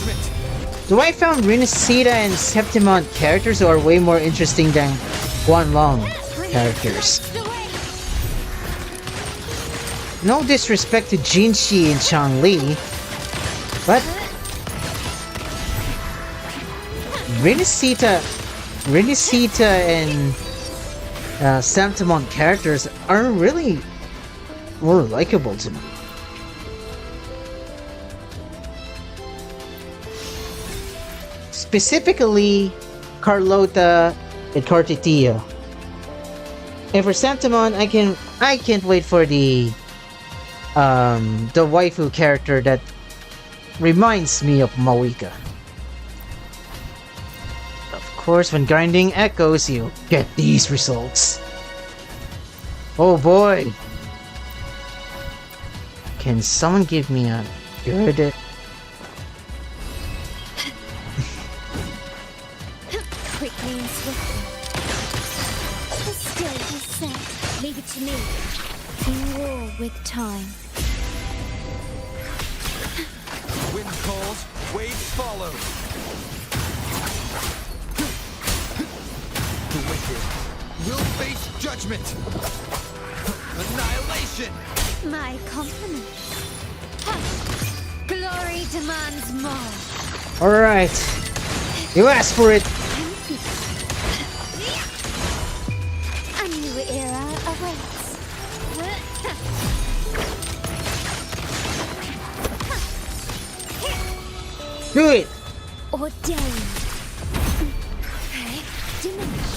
do I found Renesita and Septimont characters who are way more interesting than Guanlong characters? No disrespect to Jinshi and Changli, but Renesita and Septimont characters are really more likable to me. Specifically, Carlota and Cartitio. And for Septimont, I can't wait for the waifu character that reminds me of Mawika. Of course, when grinding echoes, you get these results. Oh boy! Can someone give me a good... Quickly and swiftly. Still be set. Leave it to me. In war with time. Wind calls, waves follow. The wicked will face judgment. Annihilation. My compliments. Glory demands more. Alright. You asked for it. A new era awaits. Do it! Ordained. Diminish.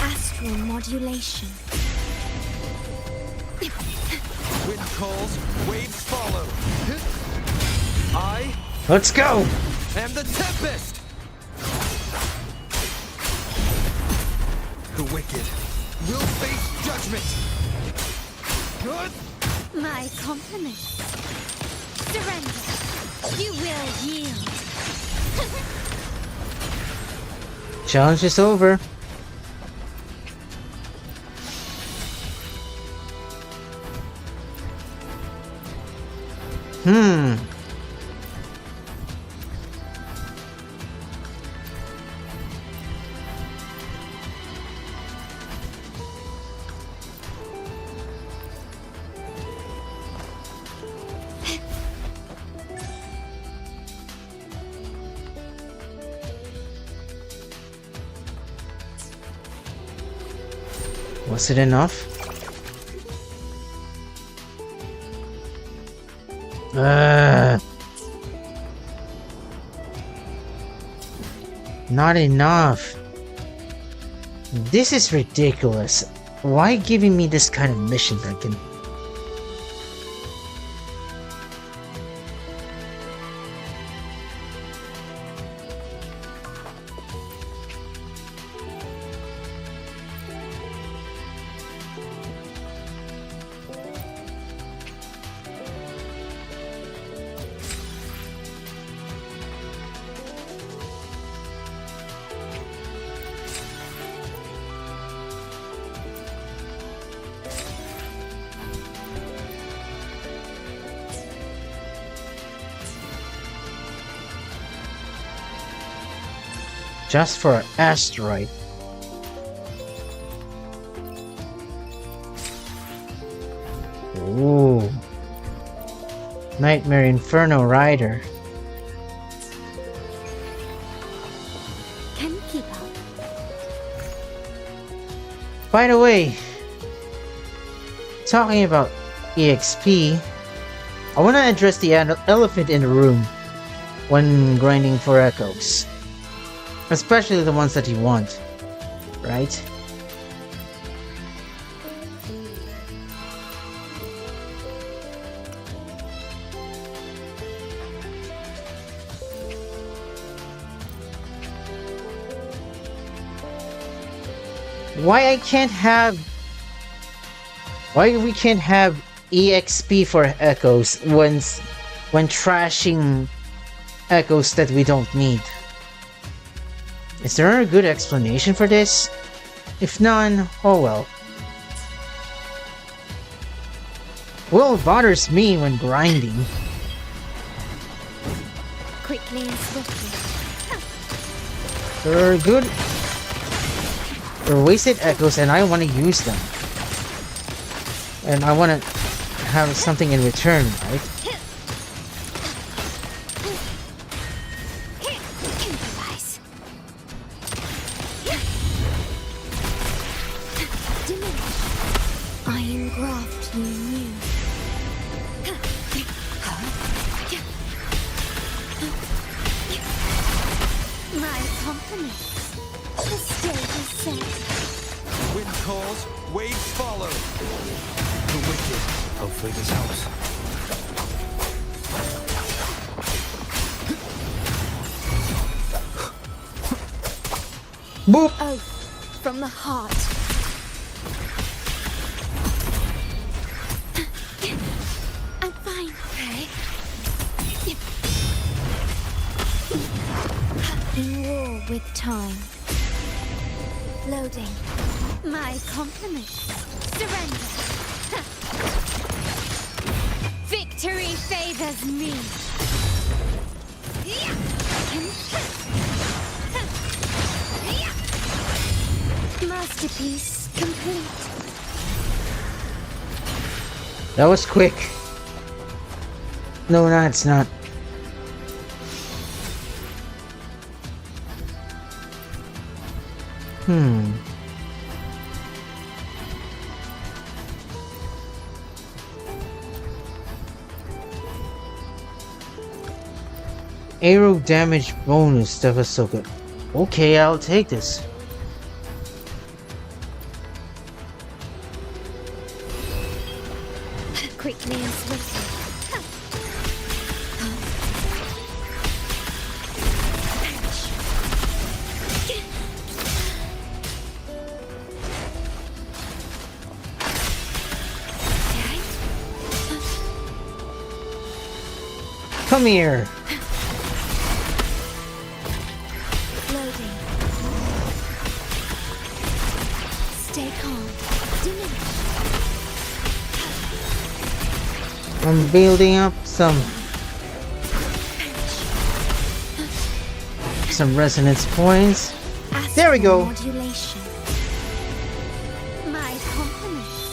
Astral modulation. Wind calls, waves follow. I Let's go! am the tempest. The wicked will face judgment. Good. My compliments. Surrender. You will yield. Challenge is over. Was it enough? Not enough. This is ridiculous. Why giving me this kind of mission that can... Just for an asteroid. Ooh. Nightmare Inferno Rider. Can you keep up? By the way, talking about EXP, I want to address the elephant in the room when grinding for echoes. Especially the ones that you want, right? Why we can't have EXP for echoes when trashing echoes that we don't need? Is there a good explanation for this? If none, oh well. Well, it bothers me when grinding. Quickly and swiftly. There are good or wasted echoes and I want to use them. And I want to have something in return, right? Improvise. I engraft you new. My compliments. The stage is set. Wind calls, waves follow. The wicked. Hopefully this helps. Boop! Oath from the heart. I'm fine. In war with time. Loading. My compliments. Surrender. Victory favors me. Masterpiece complete. That was quick. No, it's not. Arrow damage bonus, that was so good. Okay, I'll take this. Quickly and swiftly. Come here. Loading. Stay calm. Diminish. I'm building up some resonance points. There we go. Modulation. My compliments.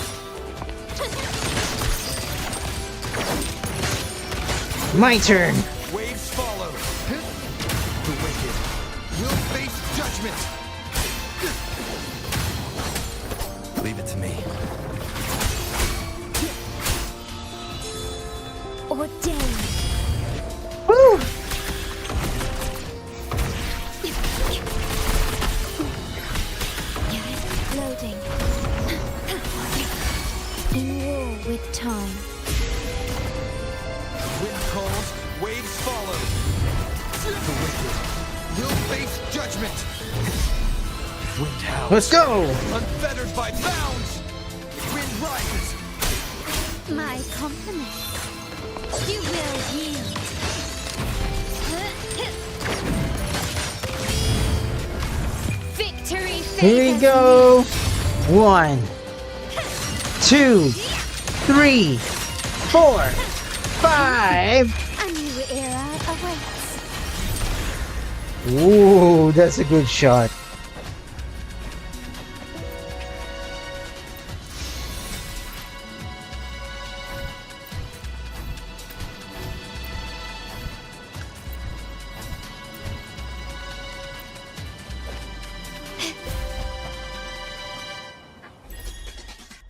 My turn. Waves follow. The wicked will face judgment. Leave it to me. ordained. Woo! Loading. In war with time. Wind calls, waves follow. The wicked will face judgment. Wind howls. Let's go! Unfettered by bounds. Wind rises. My compliments. You will yield. Victory Here we go. 1, 2, 3, 4, 5. A new era awaits. Ooh, that's a good shot.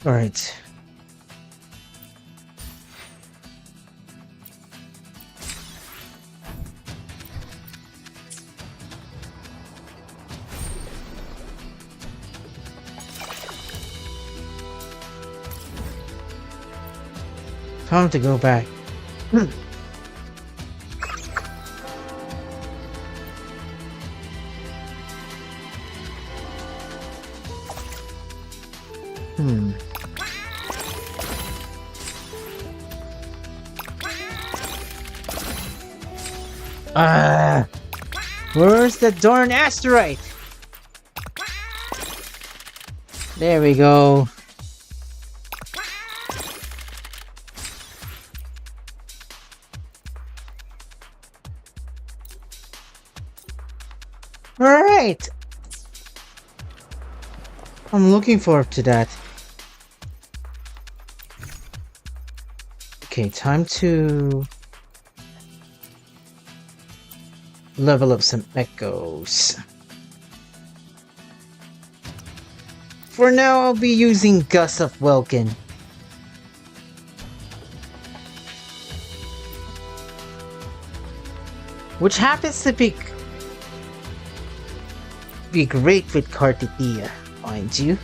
All right. Time to go back. Hmm. Where's the darn asteroid? There we go. Alright. I'm looking forward to that. Okay, time to level up some echoes. For now, I'll be using Gus of Welkin. Which happens to be great with Kartithia, mind you.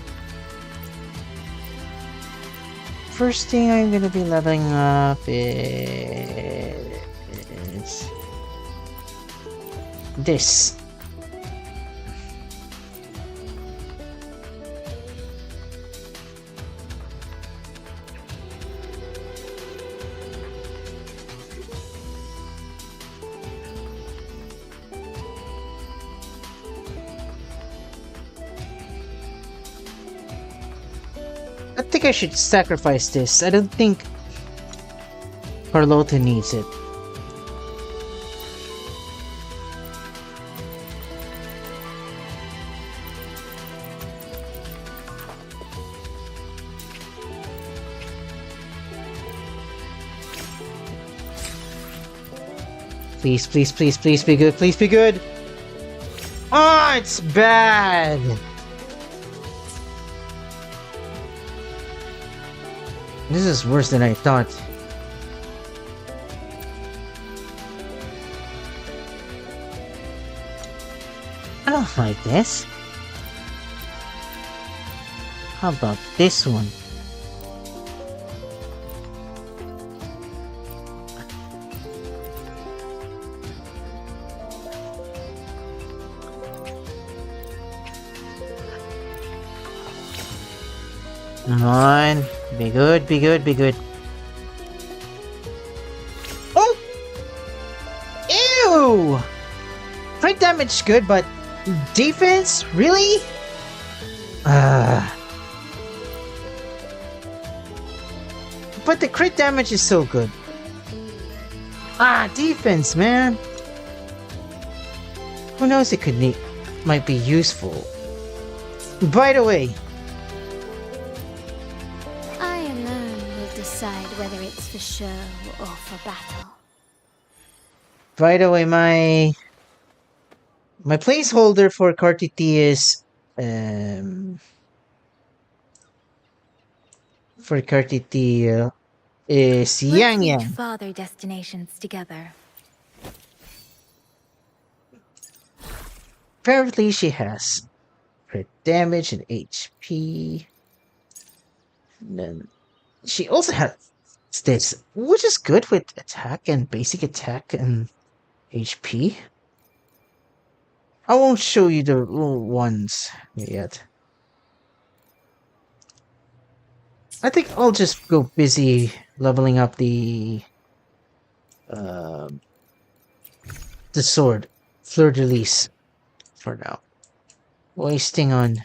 First thing I'm gonna be leveling up is this. I think I should sacrifice this. I don't think Carlota needs it. Please, please, please, please be good. Please be good. Oh, it's bad. This is worse than I thought. I don't like this. How about this one? Come on. Be good, be good, be good. Oh! Ew! Crit damage good, but defense? Really? But the crit damage is so good. Defense, man. Who knows, it could might be useful. By the way, Decide whether it's for show or for battle. by the way, my placeholder for Kartithia is Let's Yang reach Yang. farther destinations together. Apparently, she has crit damage and HP. And then she also has this, which is good with attack and basic attack and HP. I won't show you the ones yet. I think I'll just go busy leveling up um the sword, Fleur de Lis, for now. Wasting on.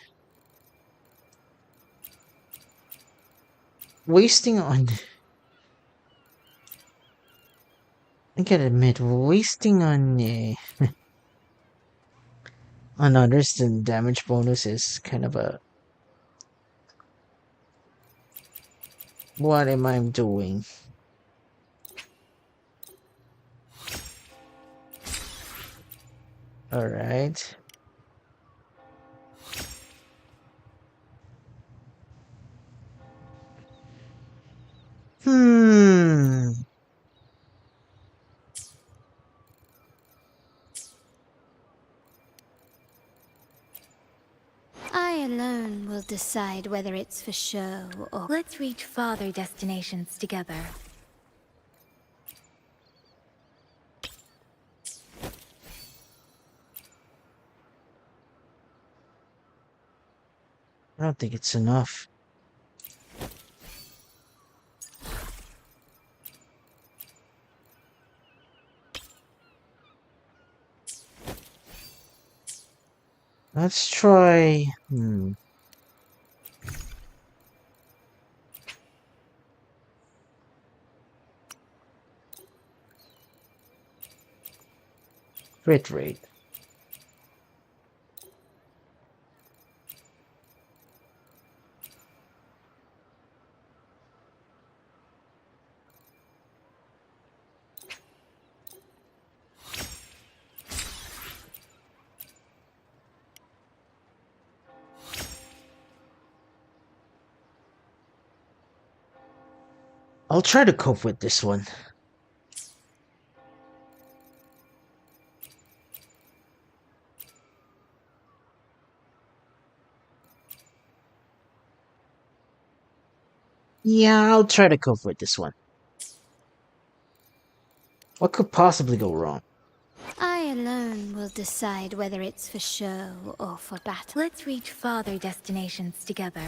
I gotta admit, wasting on others than damage bonus is kind of a. What am I doing? Alright. Hmm. I alone will decide whether it's for show or... Let's reach farther destinations together. I don't think it's enough. Let's try. Crit rate. I'll try to cope with this one. Yeah, I'll try to cope with this one. What could possibly go wrong? I alone will decide whether it's for show or for battle. Let's reach farther destinations together.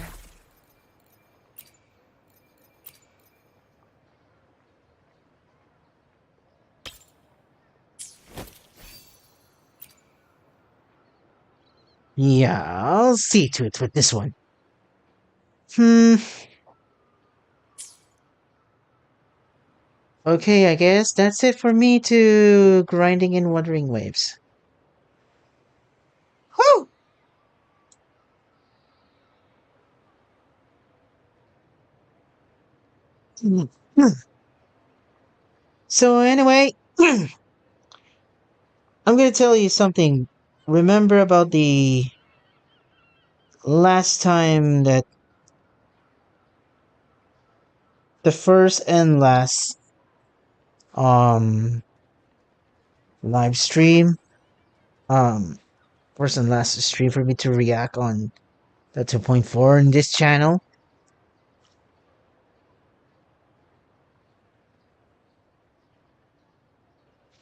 Yeah, I'll see to it with this one. Hmm. Okay, I guess that's it for me to grinding in Wuthering Waves. Woo! So anyway, I'm gonna tell you something. Remember about the last time that the first and last um live stream first and last stream for me to react on the 2.4 in this channel.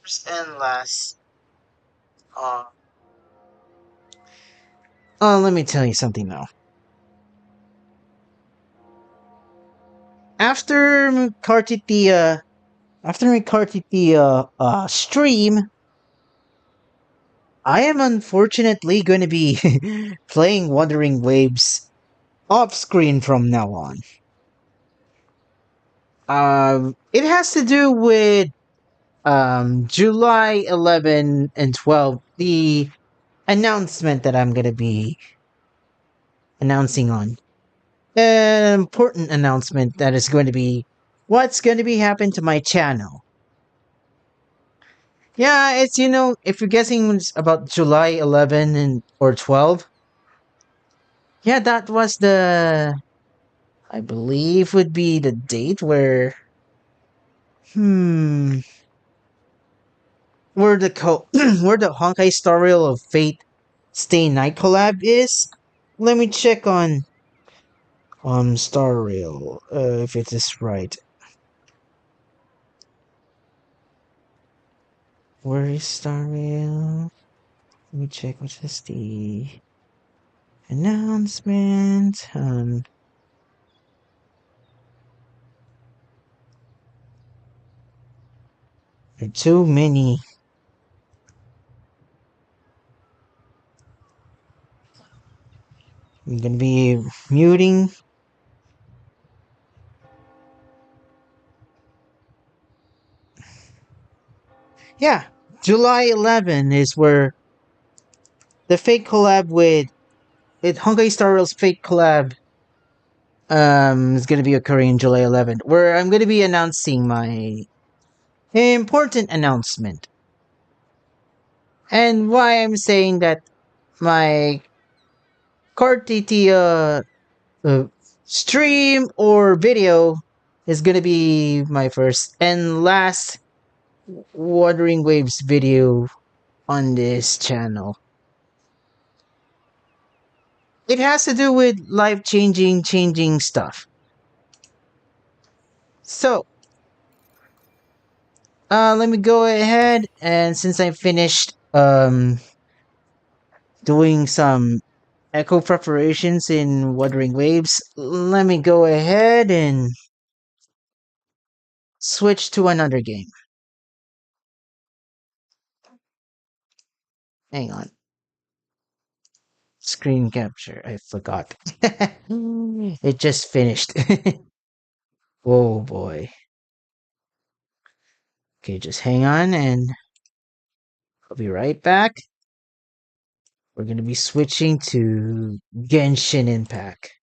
First and last uh let me tell you something now. After Kartithia stream, I am unfortunately going to be playing Wuthering Waves off screen from now on. It has to do with July 11 and 12, the announcement that I'm going to be announcing on. An important announcement that is going to be what's going to be happening to my channel. Yeah, it's, if you're guessing it's about July 11 and or 12, yeah, that was I believe would be the date where Hmm. Where the where the Honkai Star Rail of Fate Stay Night collab is? Let me check on Star Rail if it is right. Where is Star Rail? Let me check what is the announcement. There are too many. I'm gonna be muting. Yeah, July 11 is where the fake collab with Honkai Star Rail's fake collab is gonna be occurring in July 11th, where I'm gonna be announcing my important announcement. And why I'm saying that my Cartiti stream or video is gonna be my first and last Wuthering Waves video on this channel. It has to do with life changing stuff. So, let me go ahead, and since I finished doing some echo preparations in Wuthering Waves, let me go ahead and switch to another game. Hang on. Screen capture. I forgot. It just finished. Oh boy. Okay, just hang on and I'll be right back. We're going to be switching to Genshin Impact.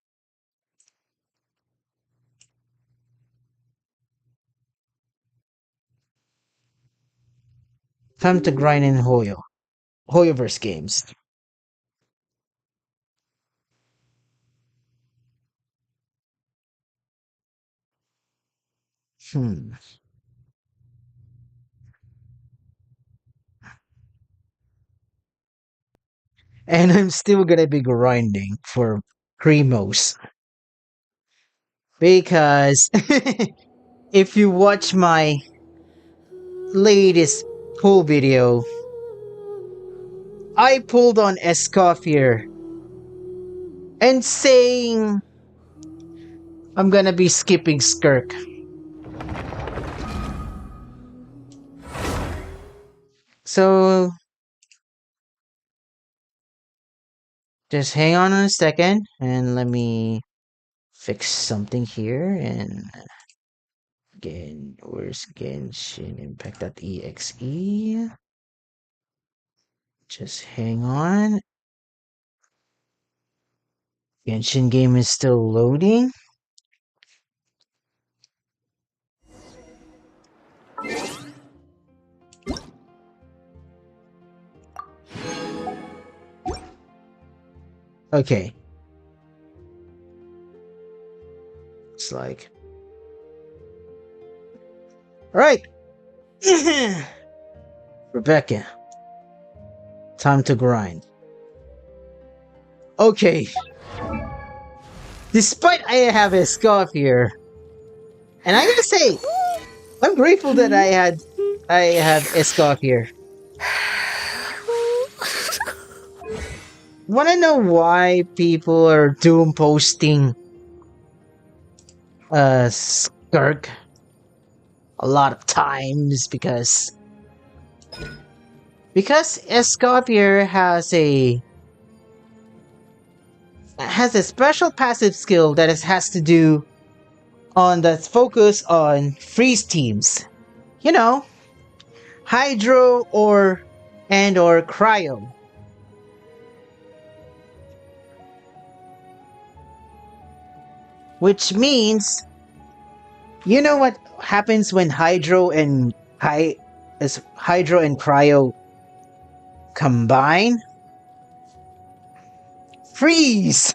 Time to grind in Hoyoverse games. And I'm still gonna be grinding for Cremos. Because if you watch my latest pull video, I pulled on Escoffier and saying I'm gonna be skipping Skirk. So just hang on a second and let me fix something here. And again, where's Genshin Impact.exe? Just hang on. Genshin game is still loading. Okay. It's like... Alright! Rebecca. Time to grind. Okay. Despite I have a scarf here, and I gotta say, I'm grateful that I have a scarf here. Wanna know why people are doom posting Skirk a lot of times? Because Escopier has a special passive skill that has to do on that's focus on freeze teams. You know, Hydro or Cryo. Which means, you know what happens when Hydro and Cryo combine? Freeze!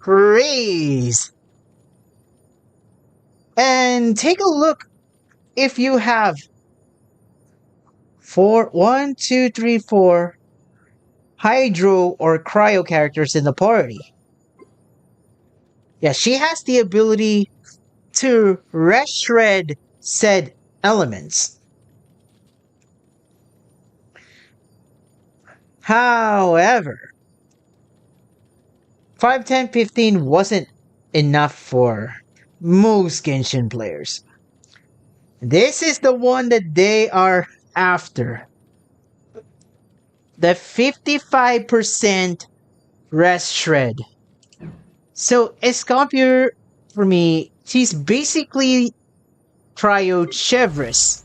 Freeze! And take a look if you have 4 hydro or cryo characters in the party. Yeah, she has the ability to reshred said elements. However, 5, 10, 15 wasn't enough for most Genshin players. This is the one that they are after. The 55% rest shred. So Escompier, for me, she's basically Cryo Chevris.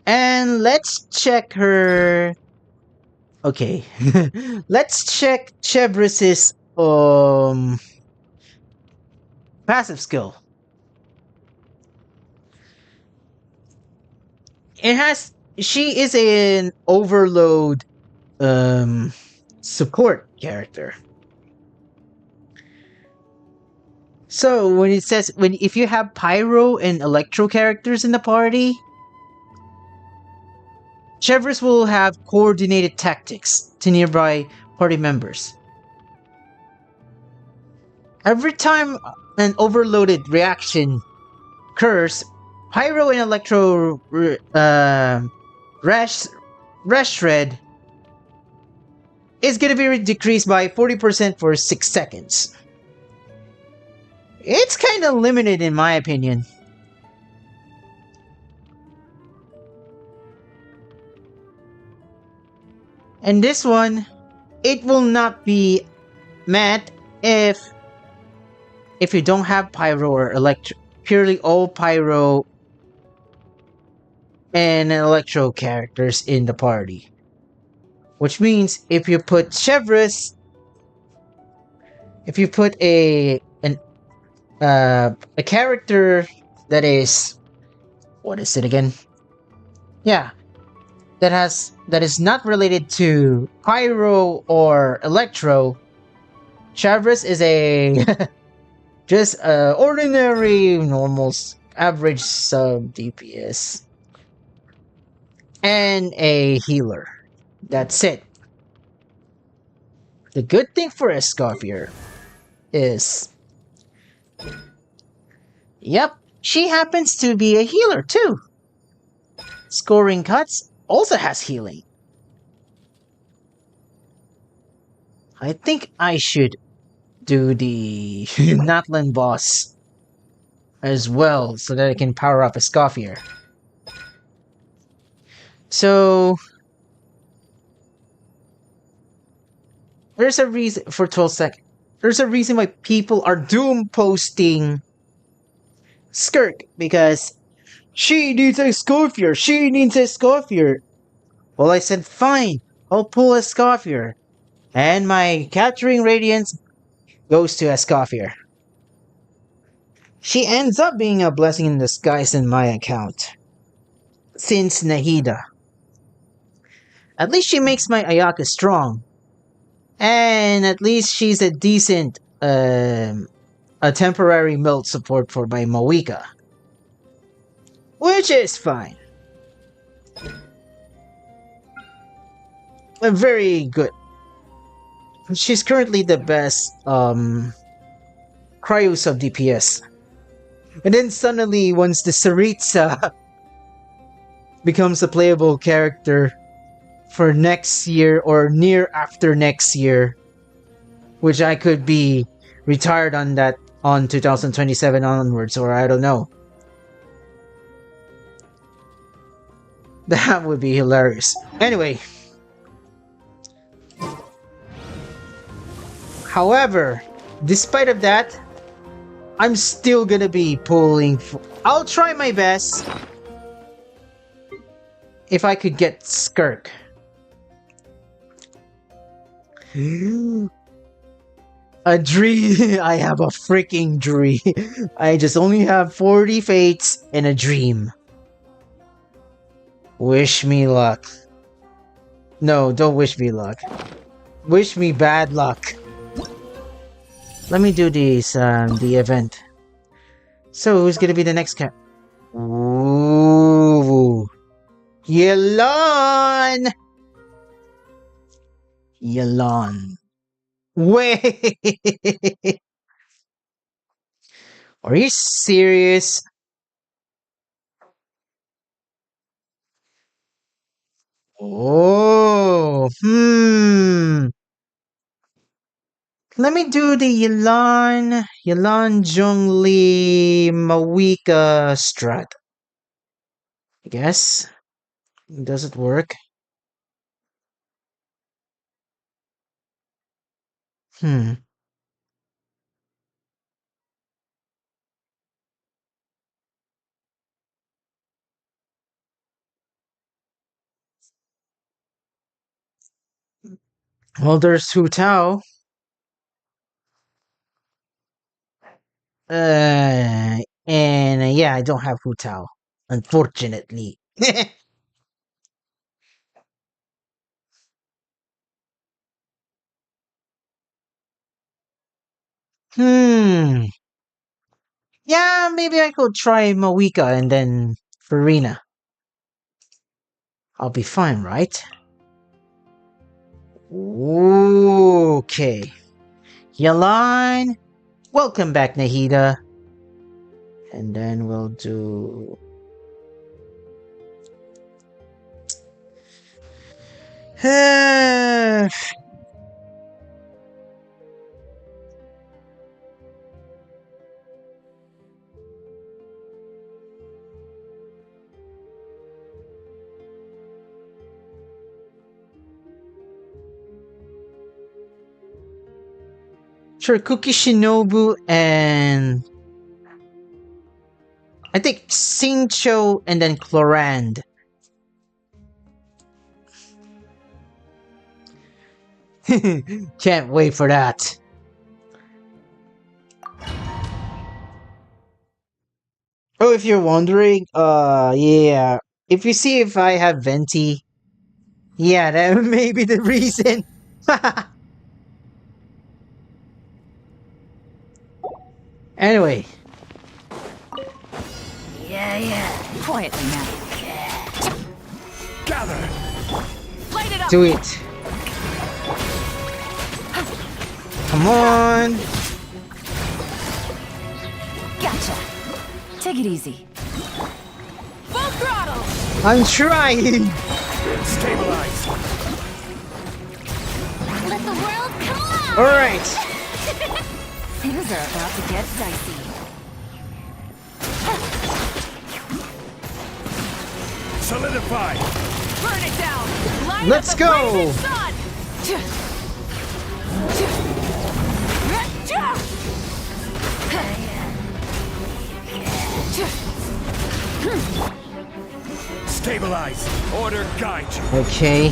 And let's check her. Okay. Let's check Chevris's passive skill. She is an overload support character. So when it says if you have pyro and electro characters in the party, Chevris will have coordinated tactics to nearby party members. Every time an overloaded reaction occurs, pyro and electro rash shred is gonna be decreased by 40% for 6 seconds. It's kinda limited in my opinion. And this one, it will not be met if you don't have pyro or electro, purely all pyro and electro characters in the party. Which means if you put Chevris, if you put a character that is, what is it again? Yeah, that is not related to pyro or electro. Chevris is a just ordinary, normal, average sub DPS and a healer. That's it. The good thing for Escoffier is, yep, she happens to be a healer too. Scoring cuts also has healing. I think I should do the Natlan boss as well so that I can power up Escoffier. So there's a reason for 12 seconds. There's a reason why people are doom posting Skirk, because she needs a Escoffier. She needs a Escoffier. Well, I said fine. I'll pull a Escoffier, and my capturing radiance goes to Escoffier. She ends up being a blessing in disguise in my account. Since Nahida. At least she makes my Ayaka strong. And at least she's a decent, a temporary melt support for my Moika. Which is fine. Very good. She's currently the best, cryo sub DPS. And then suddenly, once the Saritsa becomes a playable character for next year or near after next year, which I could be retired on that on 2027 onwards, or I don't know. That would be hilarious. Anyway. However, despite of that, I'm still gonna be pulling I'll try my best if I could get Skirk. A dream. I have a freaking dream. I just only have 40 fates and a dream. Wish me luck. No, don't wish me luck. Wish me bad luck. Let me do these, the event. So, who's gonna be the next cat? Ooh. Yelan! Yelan. Wait! Are you serious? Oh, Let me do the Yelan Zhongli Mawika strat. I guess. Does it work? Well, there's Hu Tao. And yeah, I don't have Hu Tao, unfortunately. Hmm. Yeah, maybe I could try Mawika and then Farina. I'll be fine, right? Okay. Yaline, welcome back, Nahida. And then we'll do... Sure, Cookie Shinobu and... I think Singcho and then Chlorand. Can't wait for that. Oh, if you're wondering, yeah. If you see if I have Venti, yeah, that may be the reason. Anyway. Yeah. Quietly now. Gather! Light it up! Do it. Come on. Gotcha. Take it easy. Full throttle! I'm trying. Stabilize! Let the world come alive! Alright. Things are about to get dicey. Solidify! Burn it down! Light Let's up the go! blazing sun! Stabilize! Order guide you! Okay.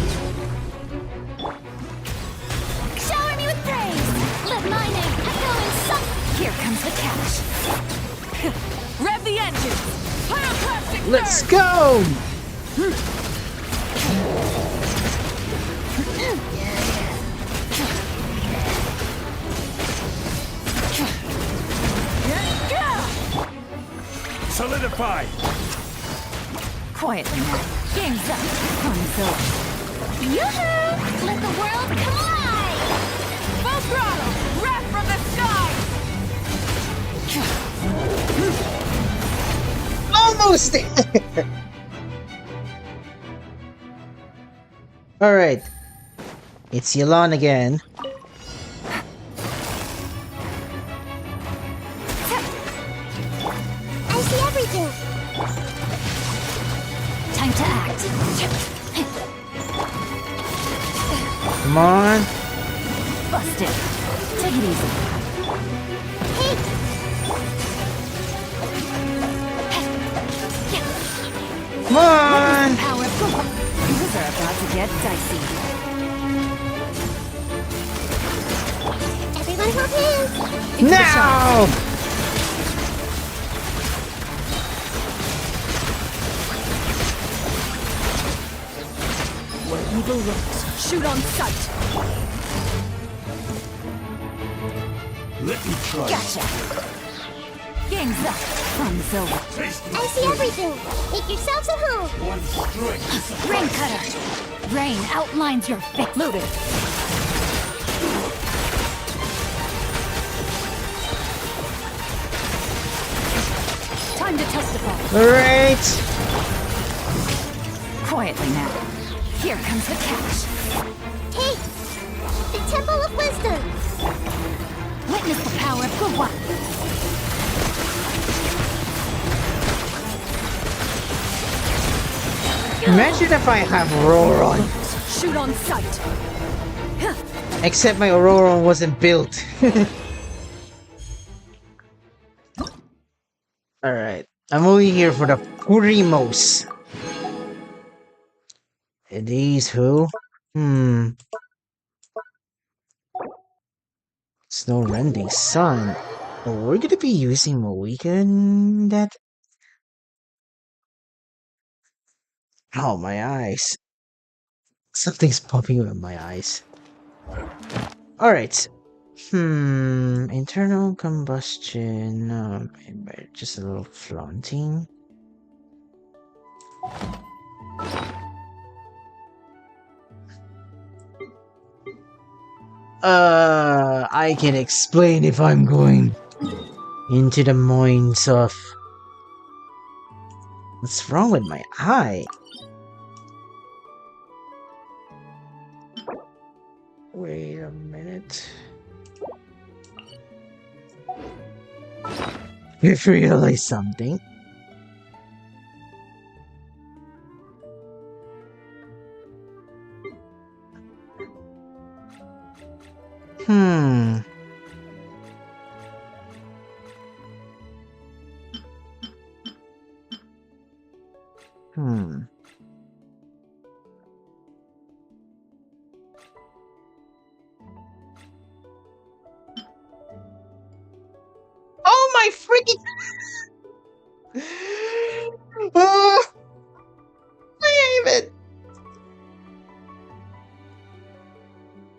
Shower me with praise! Let my name echo in some... Here comes the catch. Rev the engine! Pyroclastic Let's surge! go! Solidify! Quietly now. Game's up. Fun's over. Yoo-hoo! Let the world come alive! Full throttle! Wrath from the sky! Almost there! Alright. It's Yelan again. I see everything! Time to act. Come on. Busted. Take it easy. Hey! Come on! Power. Things are about to get dicey. Everyone hold hands! Now! Where evil lurks, shoot on sight. Let me try. Gotcha. Game's up. Fun's over. I see everything. Make yourselves at home. One strike. Rain cutter. Rain outlines your fate. Loaded. Time to testify. Alright. Quietly now. Here comes the catch. Hey, the Temple of Wisdom. Witness the power of Gua. Imagine if I have Auroron. Shoot on sight. Except my Auroron wasn't built. Alright. I'm only here for the Purimos. And these who? Snow Rending Sun. Oh, we're gonna be using Mohican that. Oh, my eyes. Something's popping up in my eyes. Alright. Internal combustion. Just a little flaunting. I can explain if I'm going into the mines of. What's wrong with my eye? Wait a minute. You've realized something. Oh my freaking! I hate it.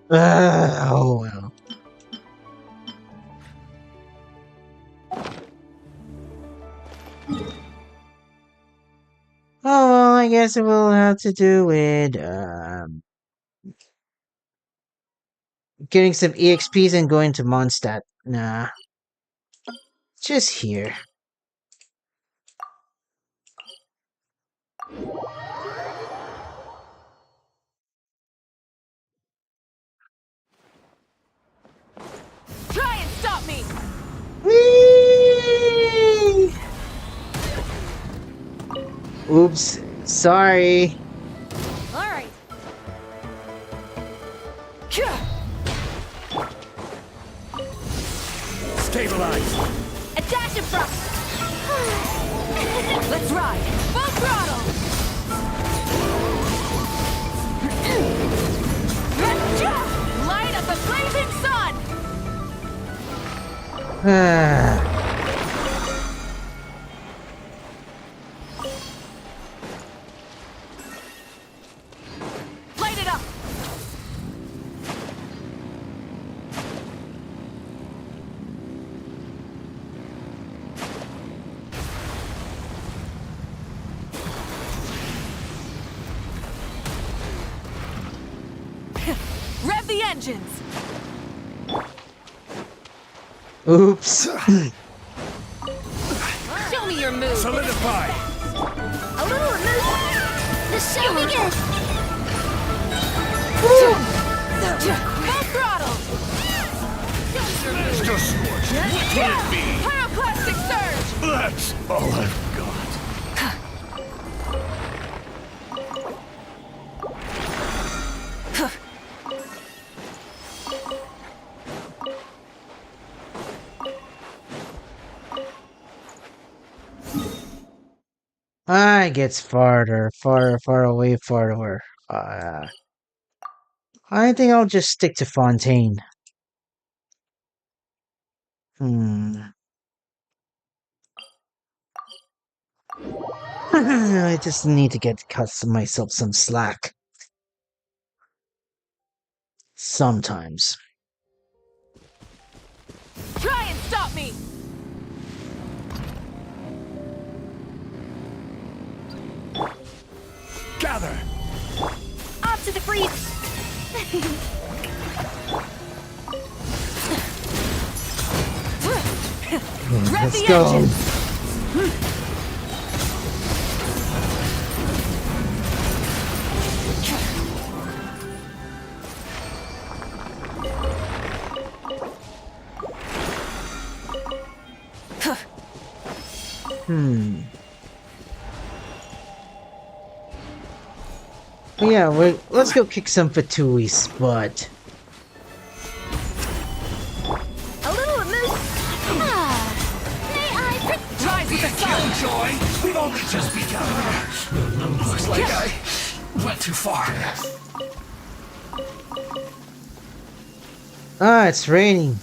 Oh well. Oh well, I guess it will have to do with getting some EXPs and going to Mondstadt. Nah. Just here. Try and stop me! Whee! Oops. Sorry. Alright. Stabilize. A dash in front! Let's ride! Full throttle! Light up the blazing sun! Light it up! Rev the engines! Oops. Show me your moves! Solidify. A little illusion. The show begins. Full throttle! Extra scorch. What will it be? Pyroclastic surge! That's all I've got. It gets farther away, farther. I think I'll just stick to Fontaine. I just need to cut myself some slack. Sometimes. Gather! Off to the freeze! Rev Let's the go. engines! Yeah, let's go kick some Fatui's butt. A little amuse. Ah, may I Rise with the sun! Joy, we've only just begun. Looks like I went too far. Ah, it's raining.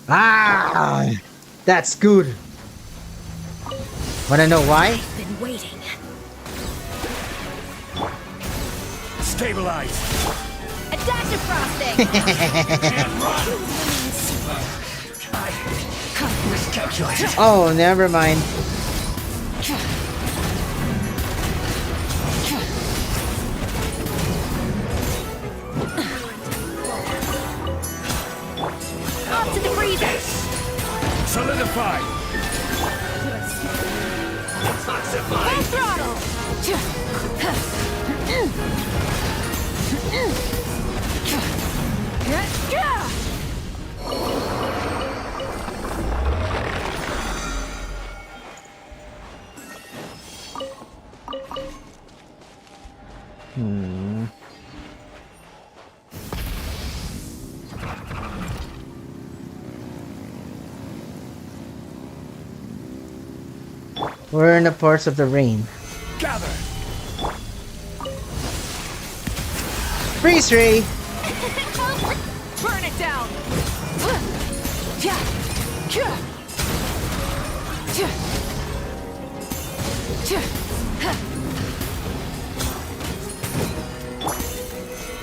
Ah, that's good. Wanna know why? been waiting? Stabilize. A dash of frosting! And run. I miscalculated. Oh, never mind. Off to the freezer! Solidify. Full throttle! We're in the parts of the rain. Gather. Freeze ray! Burn it down!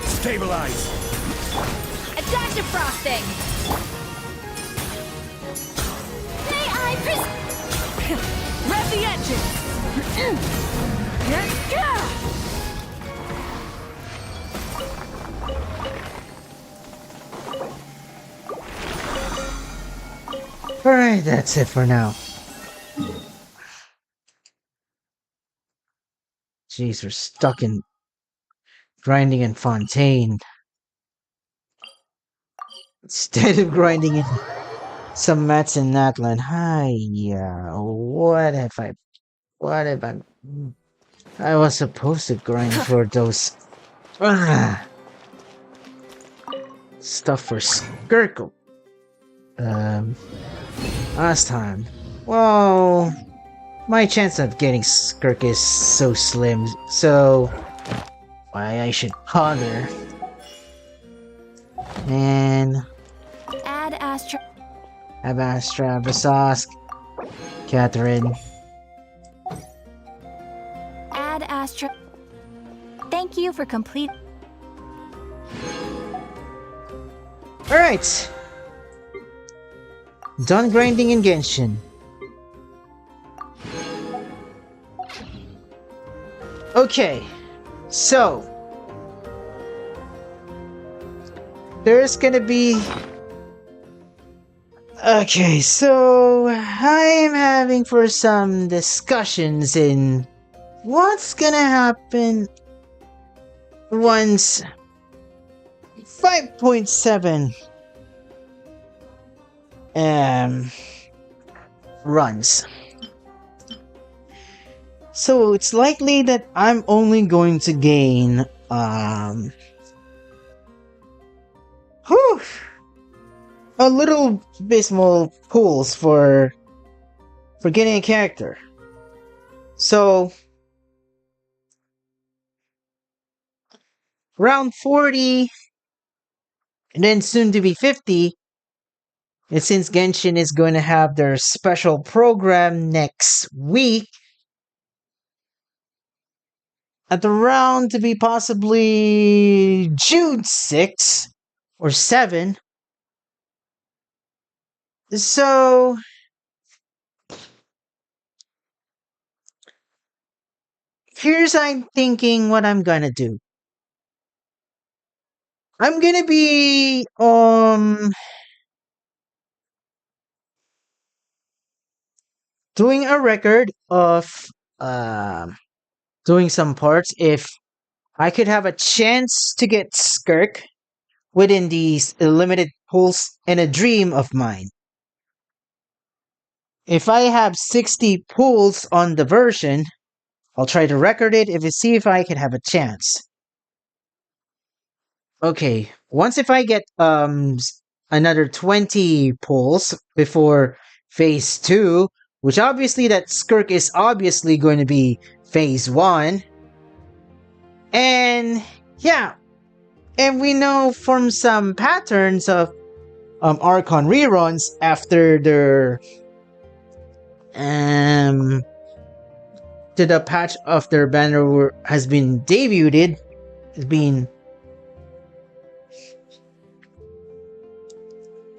Stabilize. A dash of frosting! May I Rev the engines! Alright, that's it for now. Jeez, we're stuck in grinding in Fontaine. Instead of grinding in some mats in Natlan. Hi, yeah. What have I was supposed to grind for those stuff for Skirkle. Last time. Well, my chance of getting Skirk is so slim, so why I should bother. And add Astra? Abastra, Vasask, Catherine. Add Astra. Thank you for complete. Alright. Done grinding in Genshin. Okay. So. There's gonna be... Okay, so I'm having for some discussions in what's gonna happen once 5.7 runs. So it's likely that I'm only going to gain a little abysmal pools for getting a character. So round 40 and then soon to be 50. And since Genshin is going to have their special program next week, at the round to be possibly June 6 or 7. So here's I'm thinking what I'm gonna do. I'm gonna be doing a record of doing some parts if I could have a chance to get Skirk within these limited pools in a dream of mine. If I have 60 pools on the version, I'll try to record it if see if I can have a chance. Okay, once if I get another 20 pulls before phase 2, which obviously that Skirk is obviously going to be phase 1. And yeah, and we know from some patterns of Archon reruns after their to the patch of their banner has been debuted, has been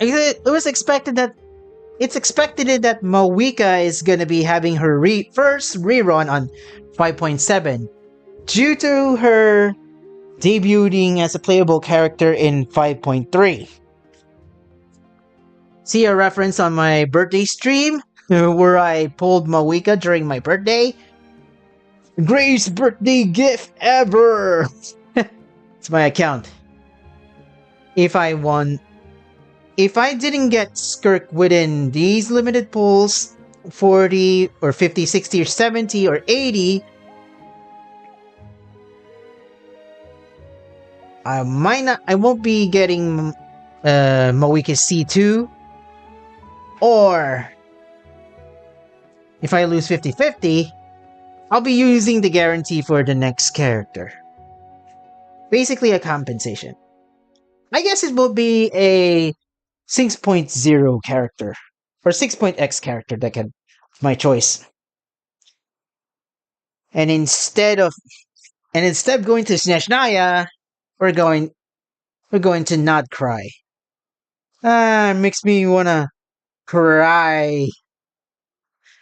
it was expected that it's expected that Mawika is gonna be having her first rerun on 5.7 due to her debuting as a playable character in 5.3. See a reference on my birthday stream where I pulled Mawika during my birthday. Greatest birthday gift ever! It's my account. If I didn't get Skirk within these limited pools, 40 or 50, 60 or 70 or 80, I won't be getting Mawika's C2, or if I lose 50-50, I'll be using the guarantee for the next character. Basically a compensation. I guess it will be a 6.0 character, or 6.x character that can my choice. And instead of going to Snezhnaya, we're going to not cry. Makes me wanna cry.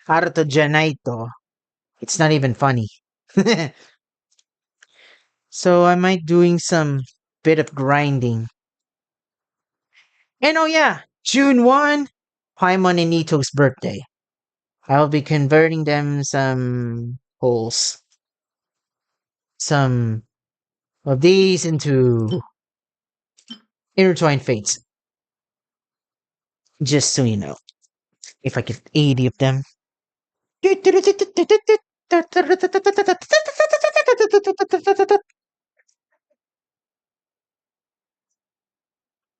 Harto Janaito. It's not even funny. So I might doing some bit of grinding. And oh yeah, June 1, Paimon and Nito's birthday. I'll be converting them some holes. Some of these into intertwined fates. Just so you know. If I get 80 of them.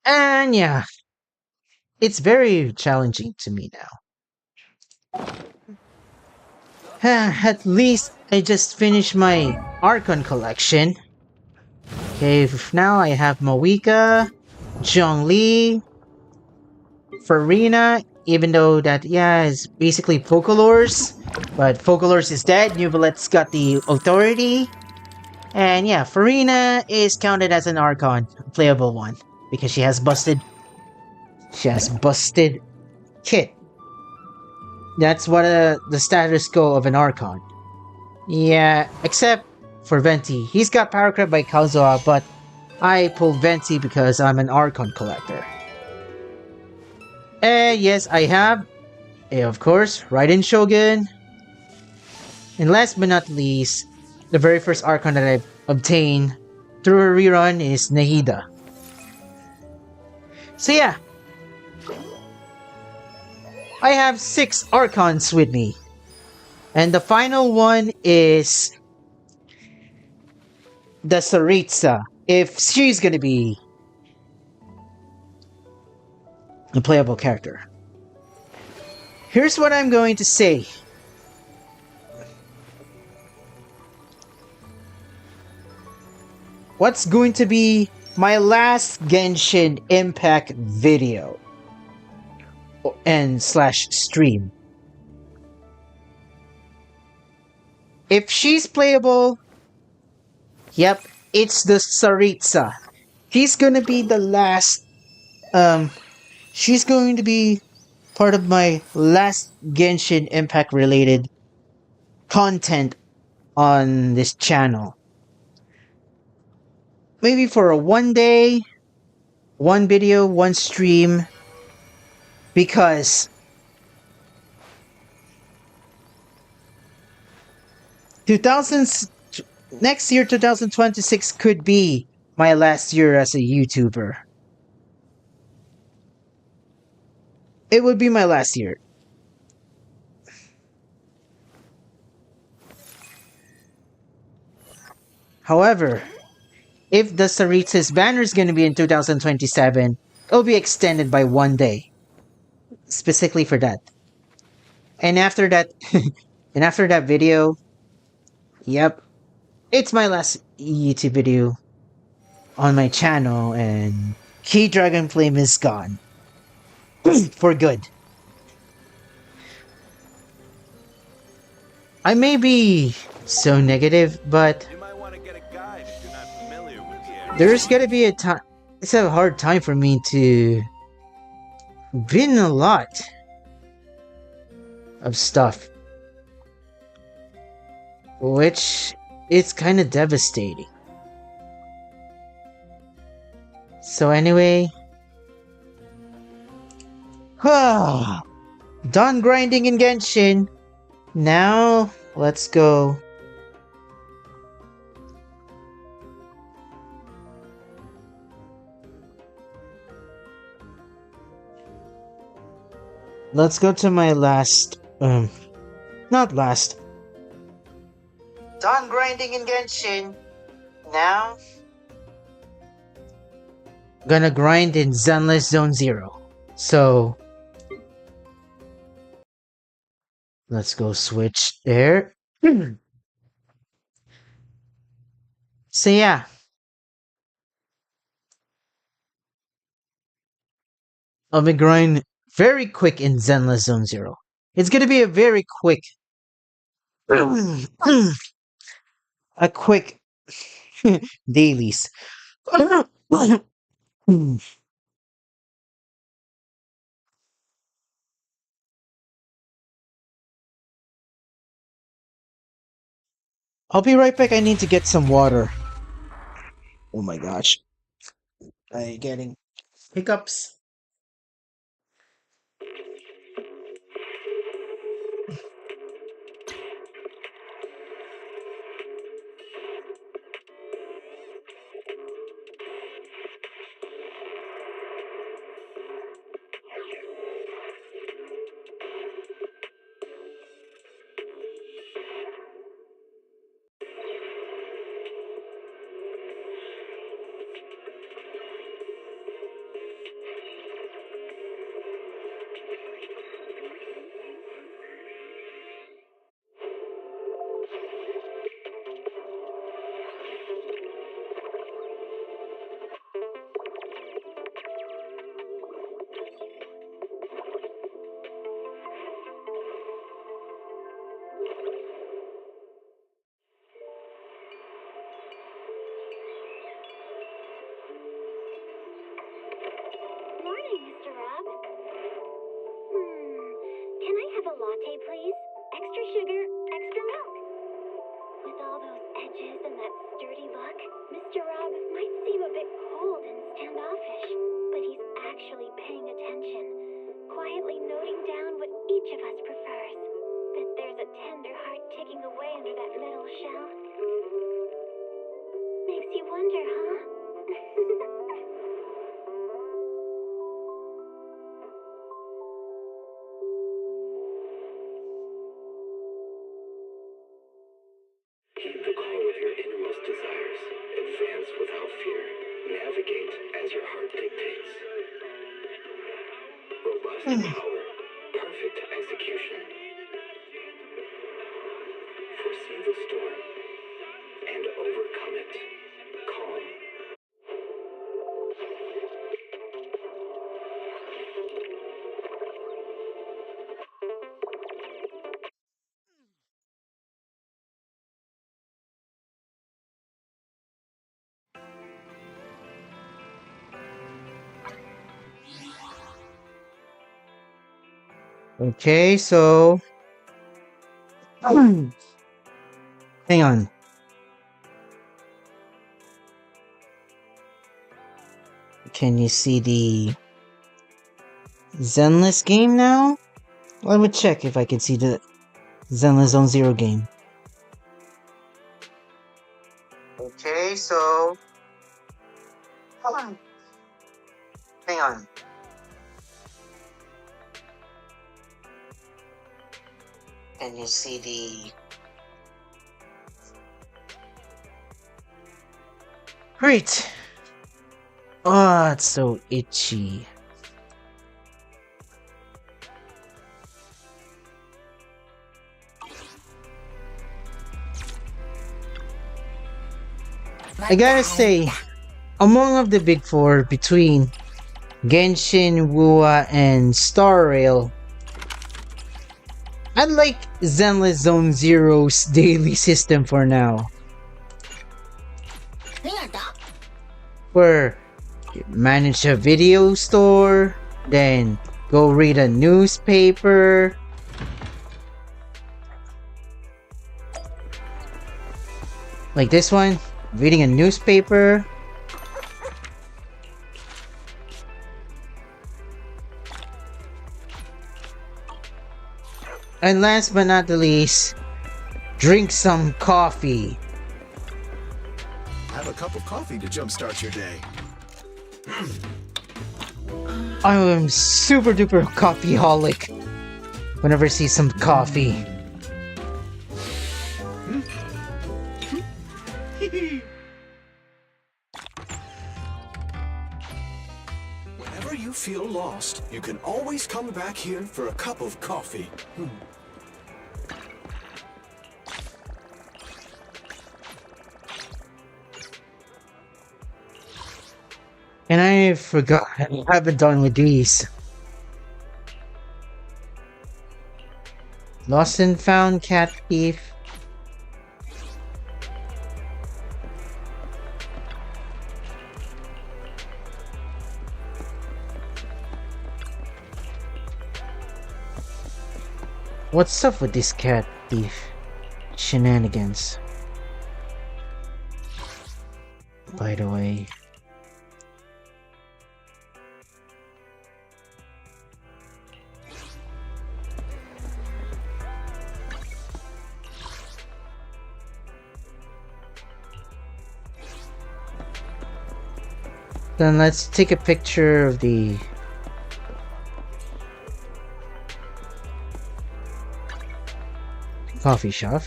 And yeah, it's very challenging to me now. At least I just finished my Archon collection. Okay, now I have Mawika, Zhongli, Farina, even though that, yeah, is basically Focalors. But Focalors is dead, Nuvolet's got the authority. And yeah, Farina is counted as an Archon, a playable one, because she has busted Kit. That's what the status quo of an Archon. Yeah, except for Venti. He's got Power Creep by Kazuha, but I pulled Venti because I'm an Archon collector. And yes, I have, of course, Raiden Shogun. And last but not least, the very first Archon that I obtained through a rerun is Nahida. So yeah, I have 6 Archons with me. And the final one is the Saritsa, if she's gonna be a playable character. Here's what I'm going to say. What's going to be my last Genshin Impact video and / stream? If she's playable, yep, it's the Saritsa. She's gonna be the last, she's going to be part of my last Genshin Impact related content on this channel. Maybe for a 1 day, one video, one stream, because 2000s next year 2026 could be my last year as a YouTuber. It would be my last year. However, if the Saritsa's banner is going to be in 2027, it'll be extended by 1 day, specifically for that. And after that, and after that video, yep, it's my last YouTube video on my channel, and KiethDragonflame is gone for good. I may be so negative, but You might want to get a guide if you're not familiar with the area. there's gonna be a time. It's a hard time for me to bin a lot of stuff, which is kind of devastating. So anyway, done grinding in Genshin. Now let's go. Let's go to my last, not last. Done grinding in Genshin. Now, gonna grind in Zenless Zone 0. So, let's go switch there. So yeah. I'll be grind very quick in Zenless Zone 0. It's gonna be a very quick a quick dailies. I'll be right back. I need to get some water. Oh my gosh. I'm getting hiccups. Morning, Mr. Rob. Can I have a latte, please? Extra sugar, extra milk. With all those edges and that sturdy look, Mr. Rob might seem a bit cold and standoffish, but he's actually paying attention, quietly noting down what each of us prefers. Bet there's a tender heart ticking away under that little shell. Makes you wonder, huh? Heed the call of your innermost desires. Advance without fear. Navigate as your heart dictates. Robust power. Perfect execution. Foresee the storm and overcome it. Calm. Okay, so Hang on. Can you see the Zenless game now? Let me check if I can see the Zenless Zone Zero game. Okay, so hold on. Hang on. Can you see the Great! Oh, it's so itchy. I gotta say, among of the big four between Genshin, Wuha, and Star Rail, I like Zenless Zone Zero's daily system for now. Where you manage a video store, then go read a newspaper. Like this one, reading a newspaper. And last but not the least, drink some coffee. Have a cup of coffee to jumpstart your day. I am super duper coffeeholic whenever I see some coffee. Whenever you feel lost, you can always come back here for a cup of coffee. And I forgot, I haven't done with these. Lost and found cat thief. What's up with this cat thief shenanigans? By the way. Then let's take a picture of the coffee shop.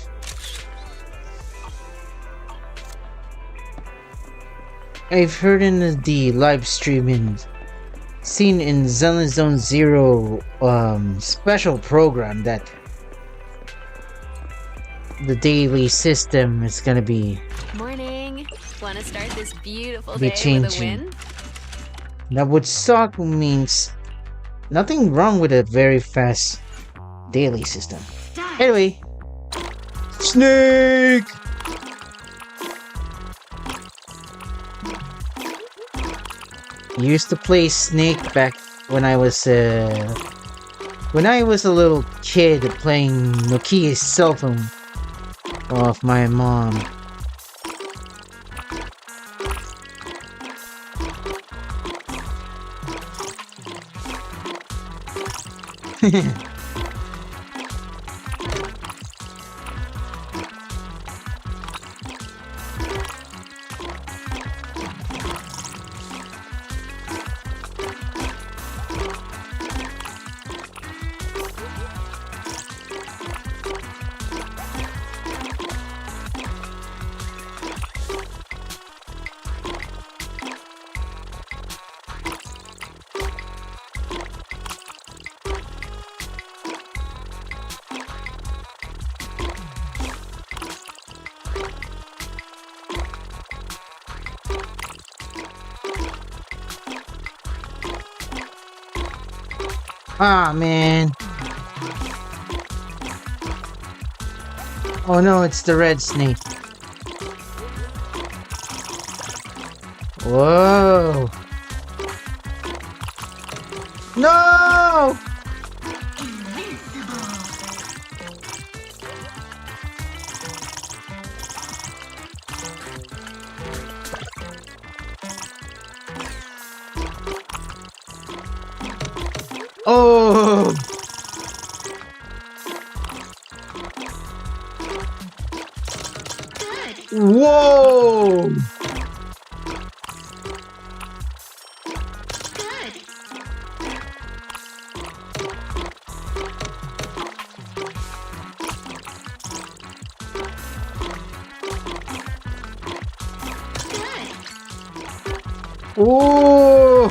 I've heard in the live stream and seen in Zenless Zone Zero special program that the daily system is gonna be Morning. Want to start this beautiful Be day changing. with a win? That would suck means nothing wrong with a very fast daily system. Anyway, Snake! Used to play Snake back when I was a little kid playing Nokia's cell phone off my mom. Ah, man. Oh no, it's the red snake. Whoa. No! Ooh!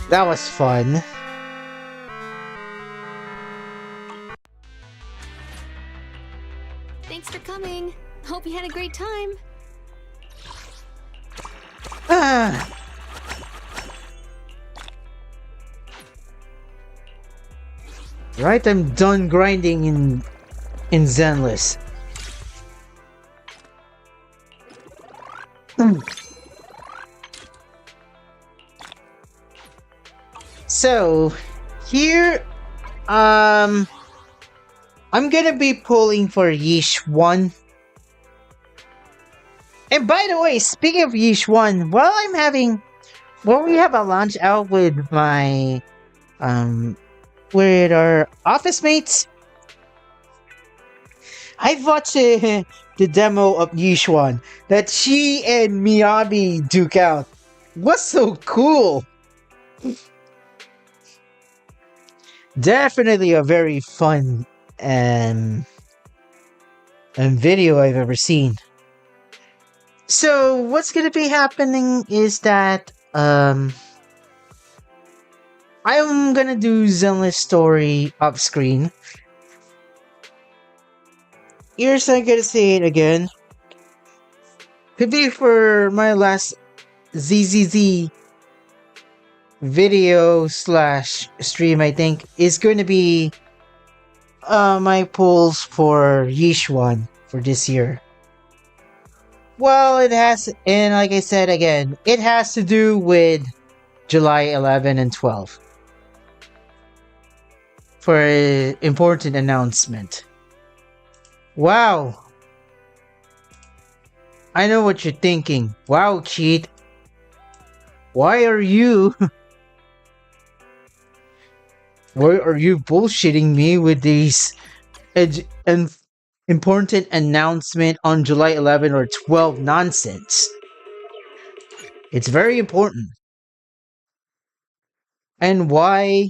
That was fun. Thanks for coming. Hope you had a great time. Ah. Right, I'm done grinding in Zenless. So here, I'm gonna be pulling for Yeesh 1. And by the way, speaking of Yeesh 1, while we have a launch out with my with our office mates, I've watched the demo of Yeesh 1 that she and Miyabi duke out. What's so cool? Definitely a very fun and video I've ever seen. So what's gonna be happening is that I'm gonna do Zenless story off screen. Here's I'm gonna say it again. Could be for my last ZZZ video / stream, I think, is going to be my polls for Yeesh 1 for this year. Well, it has, and like I said again, it has to do with July 11 and 12 for an important announcement. Wow. I know what you're thinking. Wow, Keith. Why are you bullshitting me with these important announcement on July 11 or 12 nonsense? It's very important. And why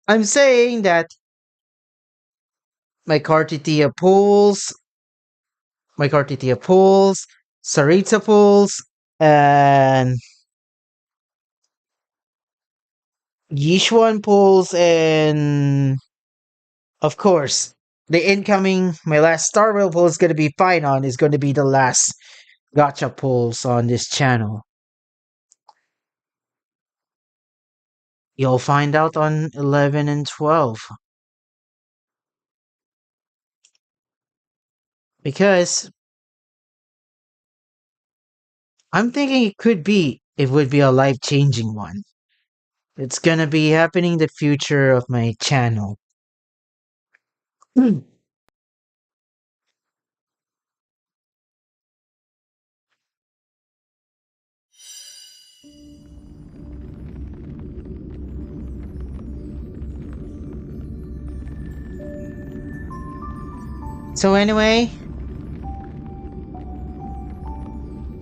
I'm saying that my Cartitia pulls, Saritza pulls, and Yishuan pulls, and of course, my last Star Rail pull is going to be fine on, is going to be the last gotcha pulls on this channel. You'll find out on 11 and 12. Because I'm thinking it would be a life-changing one. It's gonna be happening in the future of my channel. So anyway,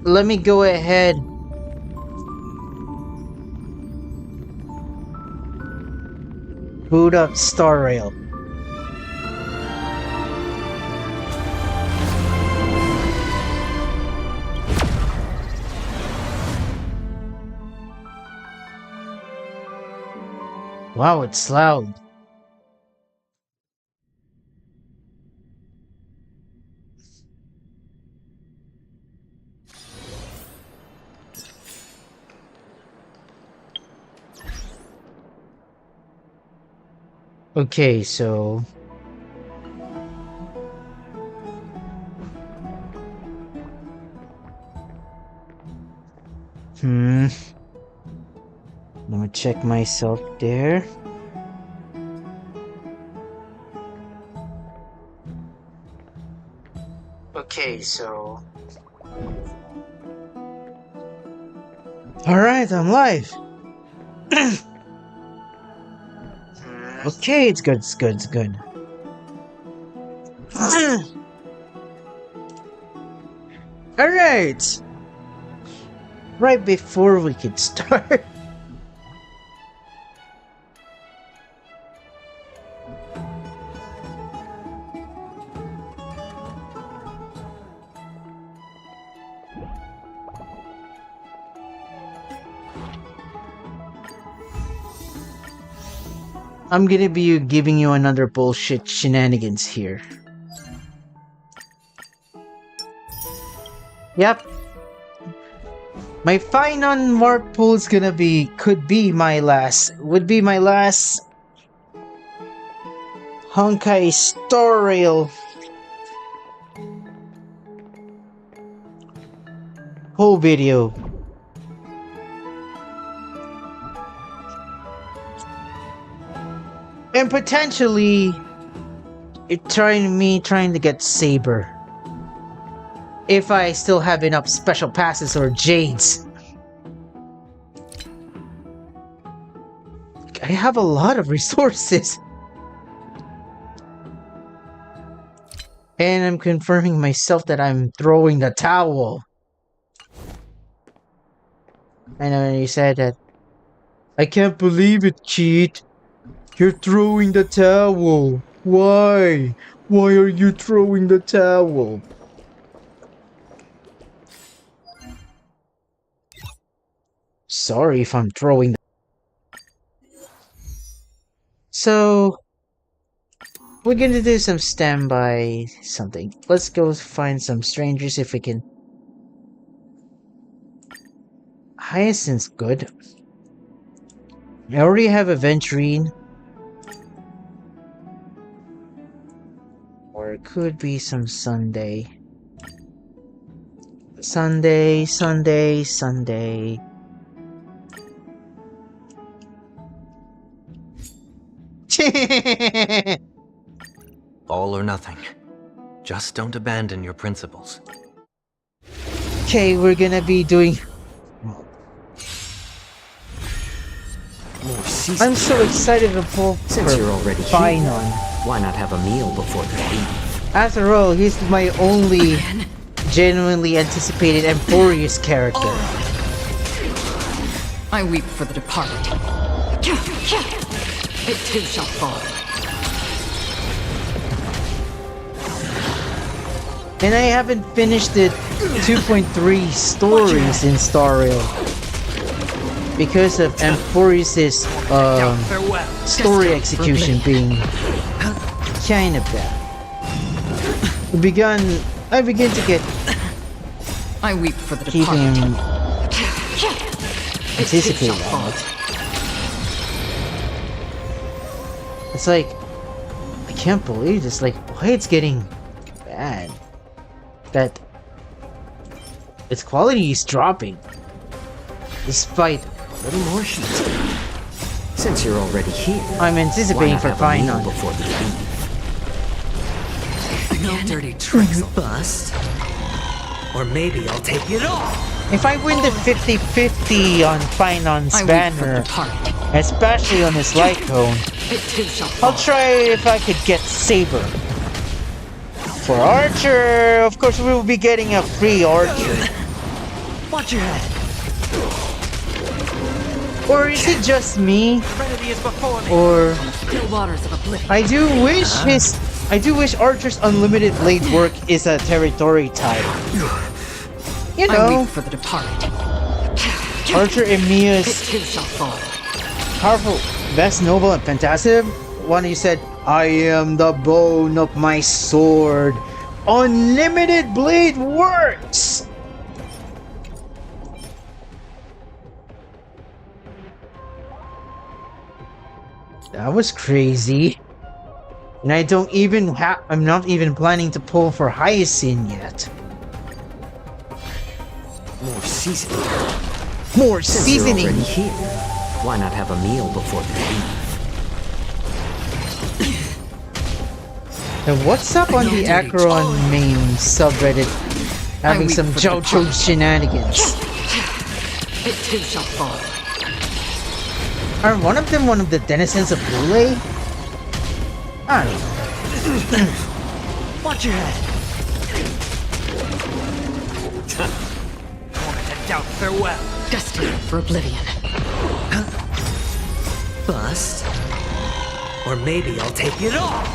let me go ahead. Boot up Star Rail. Wow, it's loud. Okay, so let me check myself there. Okay, so alright, I'm live. Okay, it's good. Alright! Right before we could start, I'm gonna be giving you another bullshit shenanigans here. Yep. My fine on warp pool is gonna be, would be my last Honkai Star Rail whole video. And potentially trying to get Saber. If I still have enough special passes or jades. I have a lot of resources. And I'm confirming myself that I'm throwing the towel. I know you said that. I can't believe it, Keith. You're throwing the towel. Why? Why are you throwing the towel? Sorry if I'm throwing. So, we're gonna do some standby something. Let's go find some strangers if we can. Hyacinth's good. I already have a Venturine. Or it could be some Sunday. Sunday. All or nothing. Just don't abandon your principles. Okay, we're gonna be doing... I'm so excited to pull Since you're already Finon. here, why not have a meal before the leave? After all, he's my only genuinely anticipated Amphorius character. I weep for the departed. It too shall fall. And I haven't finished the 2.3 stories in Star Rail because of Amphorius' story execution being kind of bad. I began to get I weep for the keeping anticipating on it. It's like, I can't believe this, like, why it's getting bad. That its quality is dropping. Despite a little more sheets. Since you're already here, I'm anticipating for Finon before the leave. No dirty tricks, bust. Or maybe I'll take it all. If I win the 50-50 on Finon's banner, especially on his light cone, I'll try if I could get Saber. For Archer, of course we will be getting a free Archer. Watch your head. Or is it just me? Or I do wish Archer's unlimited blade work is a territory type. You know, for the departed. Archer and Mia's powerful, best, noble, and fantastic. One you said, I am the bone of my sword. Unlimited blade works! That was crazy. And I don't even I'm not even planning to pull for Hyacinth yet. More seasoning. More Since seasoning! You're already here, why not have a meal before the leave? And what's up on the Acheron main subreddit? Having some JoJo shenanigans. It too shall fall. Are one of them one of the denizens of Boule? I don't know. Watch your head. Moment to doubt farewell. Destined for oblivion. Bust. Or maybe I'll take it all.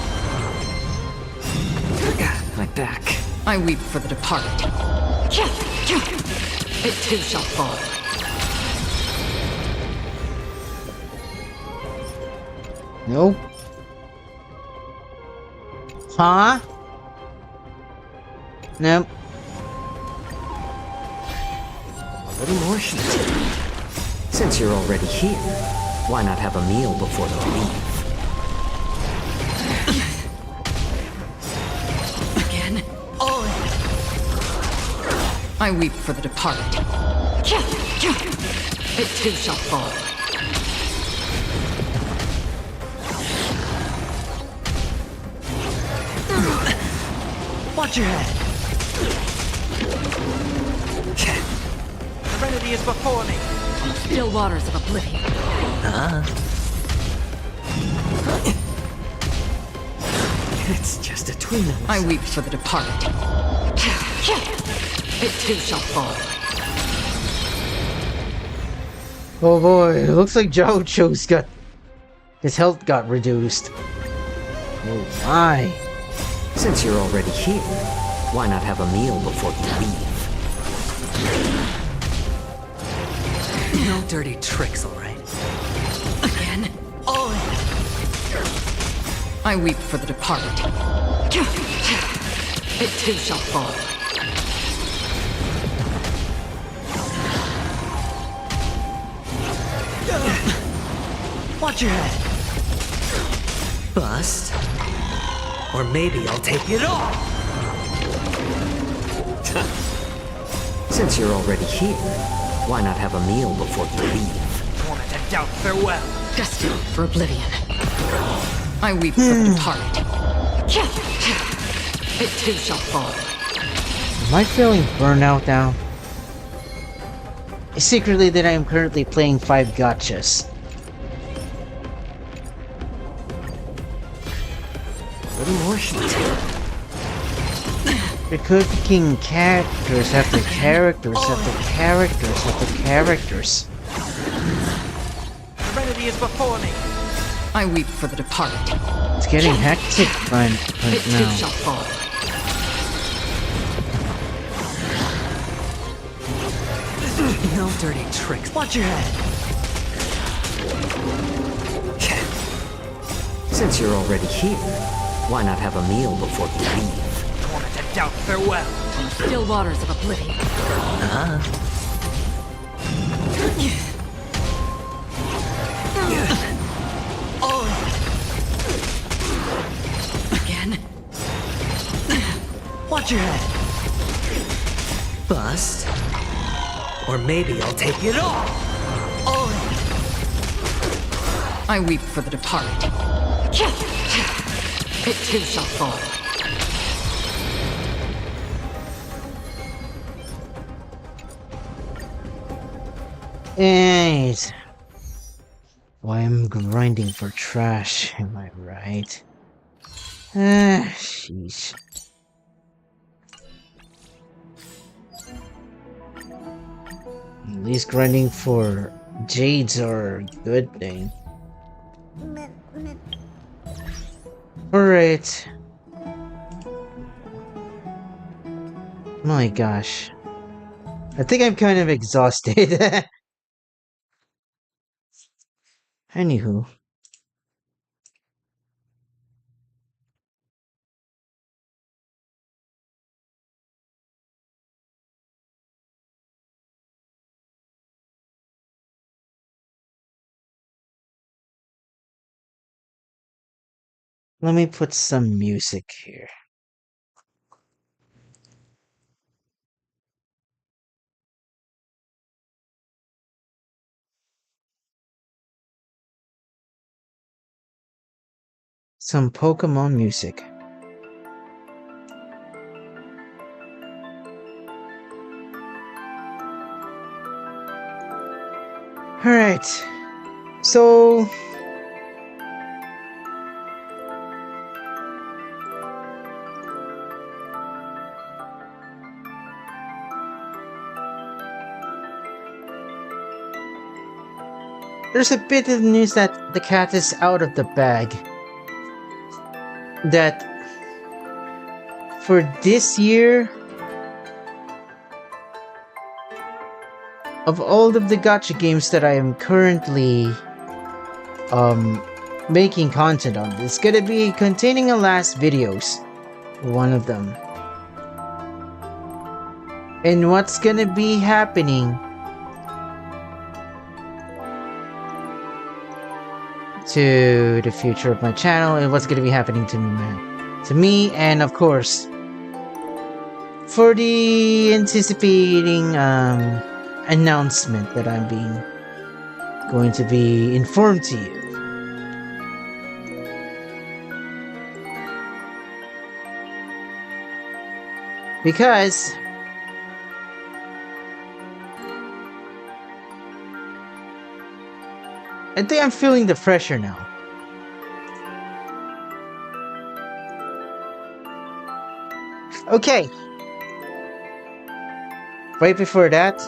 My back. I weep for the departed. It too shall fall. Nope. Huh? Nope. A little more heat. Since you're already here, why not have a meal before you leave? Again? Oh! I weep for the departed. It too shall fall. Watch your head! Serenity is before me! Still waters of oblivion. It's just a twin of us. I weep for the departed. It too shall fall. Oh boy, it looks like Jojo's got... his health got reduced. Oh my. Since you're already here, why not have a meal before you leave? No dirty tricks, alright? Again? Oh! I weep for the departed. It too shall fall. Watch your head! Bust. Or maybe I'll take it off! Since you're already here, why not have a meal before you leave? Wanted to doubt farewell. Destined for oblivion. I weep for the departed. It too shall fall. Am I feeling burnout now? It's secretly that I am currently playing 5 gachas. A little more heat. They're cooking characters after characters after characters after characters. Serenity is before me! I weep for the departed. It's getting hectic right It too now. shall fall. No dirty tricks. Watch your head! Since you're already here, why not have a meal before you leave? Wanted to doubt farewell. Still waters of oblivion. Again? Watch your head! Bust. Or maybe I'll take it off! I weep for the departed. It too shall fall. Right. Why I'm grinding for trash, am I right? Sheesh. At least grinding for jades are a good thing. Alright. My gosh. I think I'm kind of exhausted. Anywho. Let me put some music here. Some Pokemon music. Alright. So... there's a bit of news that the cat is out of the bag. That for this year, of all of the gacha games that I am currently making content on this. It's gonna be containing a last videos, one of them. And what's gonna be happening to the future of my channel and what's gonna be happening to me, man. To me, and of course, for the anticipating announcement that I'm going to be informed to you. Because I think I'm feeling the pressure now. Okay. Right before that.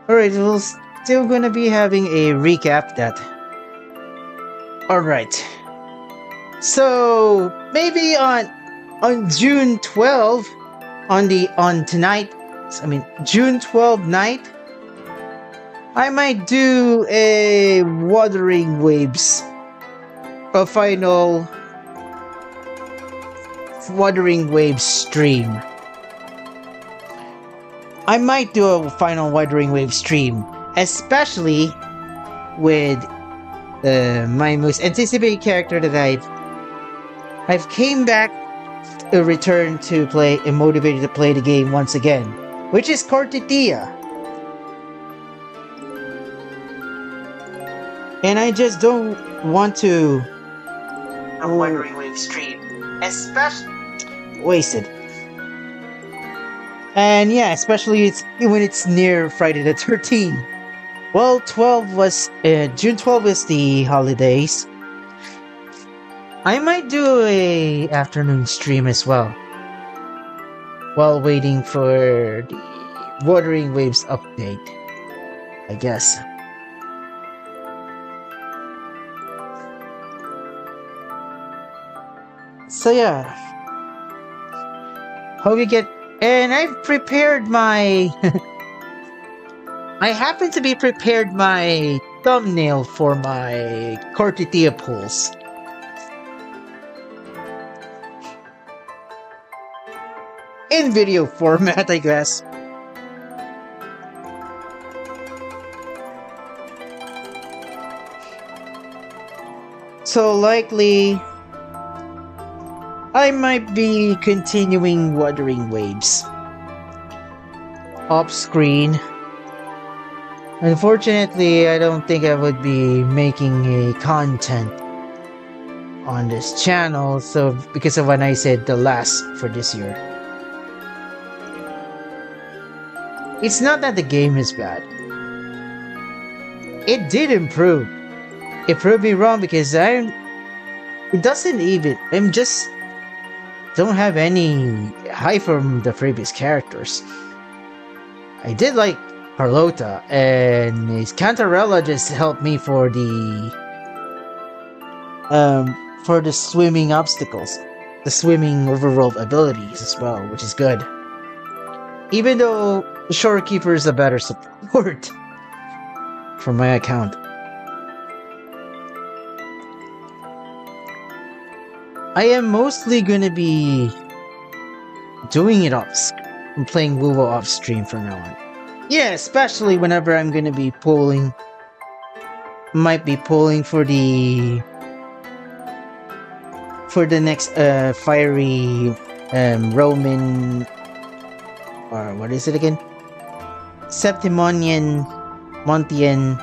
Alright, we're still gonna be having a recap that. Alright. So maybe on June 12 on tonight, I mean June 12 night, I might do a Wuthering Waves, a final Wuthering Waves stream. I might do a final Wuthering Waves stream, especially with my most anticipated character that I've came back, returned to play, and motivated to play the game once again, which is Cortetia. And I just don't want to a Wuthering Wave stream, especially wasted. And yeah, especially when it's near Friday the 13th. Well, June 12 is the holidays. I might do a afternoon stream as well, while waiting for the Wuthering Waves update, I guess. So yeah, hope you get. And I've prepared my. I happen to be prepared my thumbnail for my Cortetia pulls. In video format, I guess. So likely, I might be continuing Wuthering Waves off screen. Unfortunately, I don't think I would be making a content on this channel, so because of when I said the last for this year. It's not that the game is bad. It did improve. It proved me wrong because it doesn't even, I'm just don't have any high from the previous characters. I did like Carlota, and his Cantarella just helped me for the swimming obstacles, the swimming overworld abilities as well, which is good. Even though the Shorekeeper is a better support from my account. I am mostly gonna be doing it I'm playing WoWo off stream from now on. Yeah, especially whenever I'm gonna be pulling. Might be pulling for the next fiery Roman, or what is it again? Septimonian Montian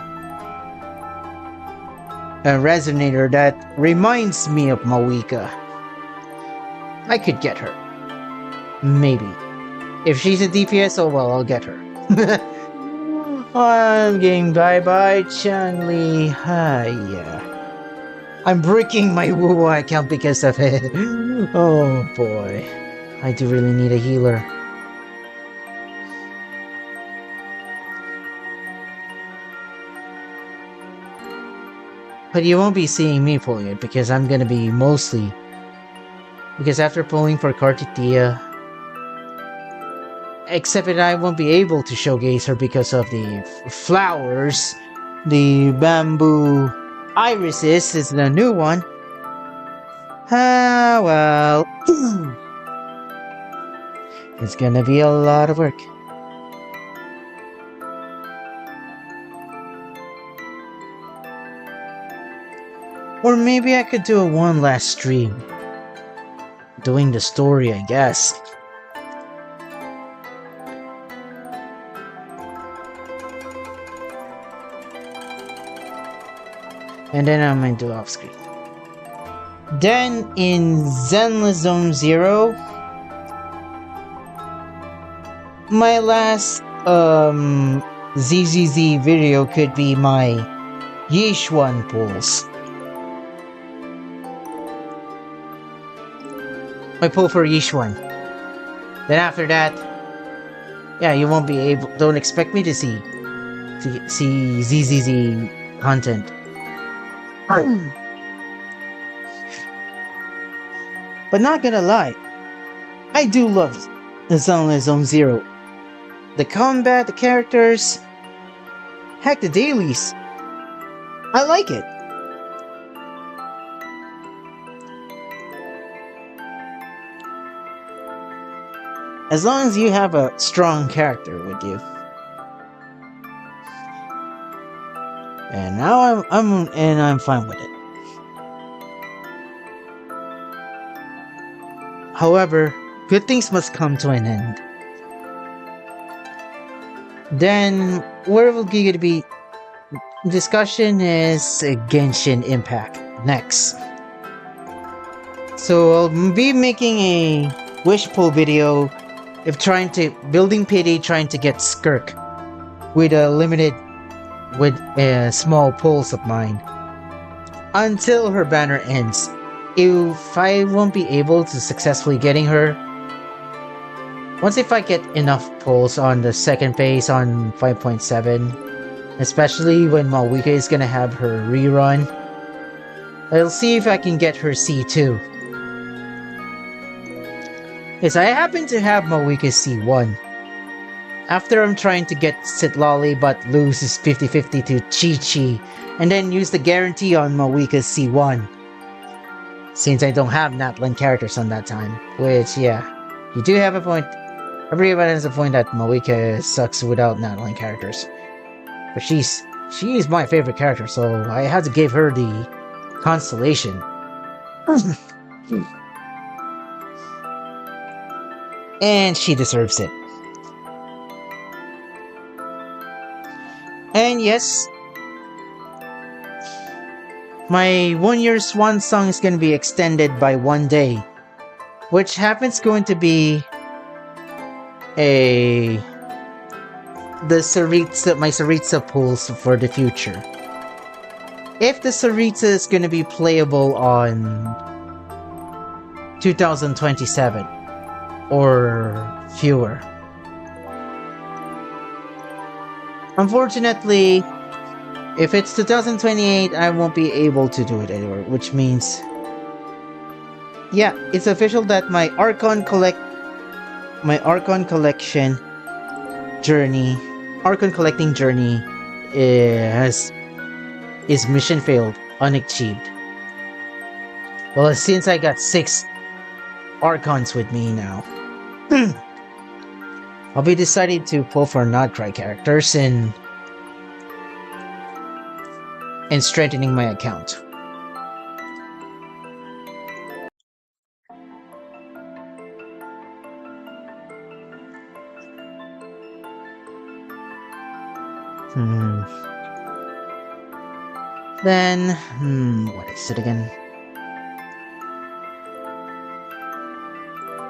resonator that reminds me of Mawika. I could get her. Maybe. If she's a DPS, oh well, I'll get her. I'm getting bye-bye, Chun-Li. Yeah. I'm breaking my WoWo account because of it. Oh boy. I do really need a healer. But you won't be seeing me pulling it because I'm gonna be mostly... Because after pulling for Cortetia... Except that I won't be able to showcase her because of the flowers The bamboo irises is the new one. Ah, well. It's gonna be a lot of work. Or maybe I could do one last stream. Doing the story, I guess. And then I'm going to do off screen. Then in Zenless Zone Zero, my last ZZZ video could be my Yishuan pulls. My pull for Yishuan. Then after that, yeah, you won't be able. Don't expect me to see ZZZ content. But not gonna lie, I do love the Zenless Zone Zero. The combat, the characters, heck, the dailies. I like it. As long as you have a strong character with you. And now I'm fine with it. However, good things must come to an end. Then where will going to be discussion is Genshin Impact next. So I'll be making a wish pull video of building pity, trying to get Skirk with small pulls of mine until her banner ends. If I won't be able to successfully getting her, if I get enough pulls on the second phase on 5.7, especially when Malwika is gonna have her rerun, I'll see if I can get her C2. Yes, I happen to have Malwika C1. After I'm trying to get Sitlali but loses 50-50 to Chi-Chi, and then use the guarantee on Malwika C1. Since I don't have Natlan characters on that time. Which, yeah, you do have a point. Everyone has a point that Malwika sucks without Natlan characters. But she is my favorite character, so I had to give her the constellation. And she deserves it. And yes, my 1 year swan song is going to be extended by 1 day, which happens going to be my Saritsa pulls for the future. If the Saritsa is going to be playable on 2027 or fewer. Unfortunately, if it's 2028, I won't be able to do it anymore, which means, yeah, it's official that my Archon collecting journey is mission failed, unachieved. Well, since I got 6 Archons with me now, I'll be deciding to pull for Nodcry characters and strengthening my account. Then, what is it again?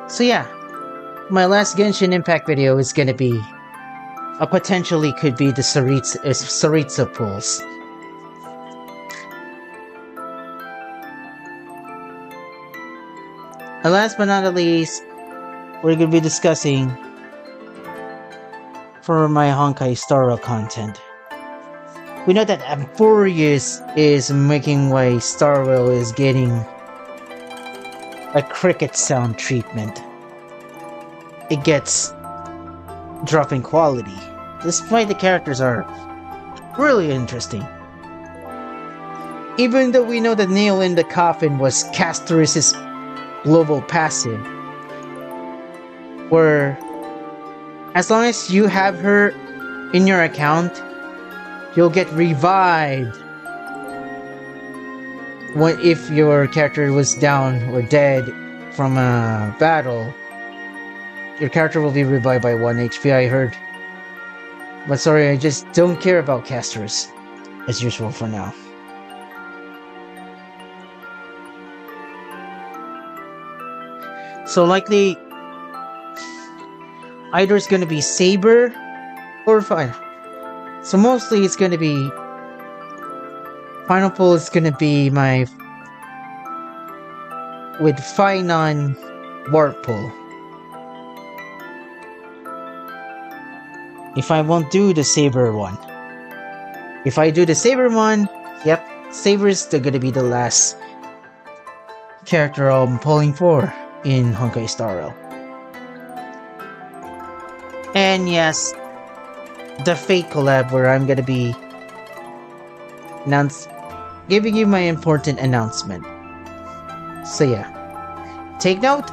So yeah, my last Genshin Impact video is gonna be potentially could be the Saritsa pulls. And last but not least, we're gonna be discussing for my Honkai Star Rail content. We know that Amphoreus is making way Star Rail is getting a cricket sound treatment. It gets dropping quality, despite the characters are really interesting. Even though we know the nail in the coffin was Castor's global passive, where as long as you have her in your account, you'll get revived if your character was down or dead from a battle. Your character will be revived by 1 HP, I heard. But sorry, I just don't care about casters, as usual for now. So likely, either it's gonna be Saber or Final. So mostly it's gonna be Final Pull is gonna be my with Finon Warp Pull. If I won't do the Saber one. If I do the Saber one, yep, Saber's gonna be the last character I'm pulling for in Honkai Star Rail. And yes, the Fate collab where I'm gonna be giving you my important announcement. So yeah, take note.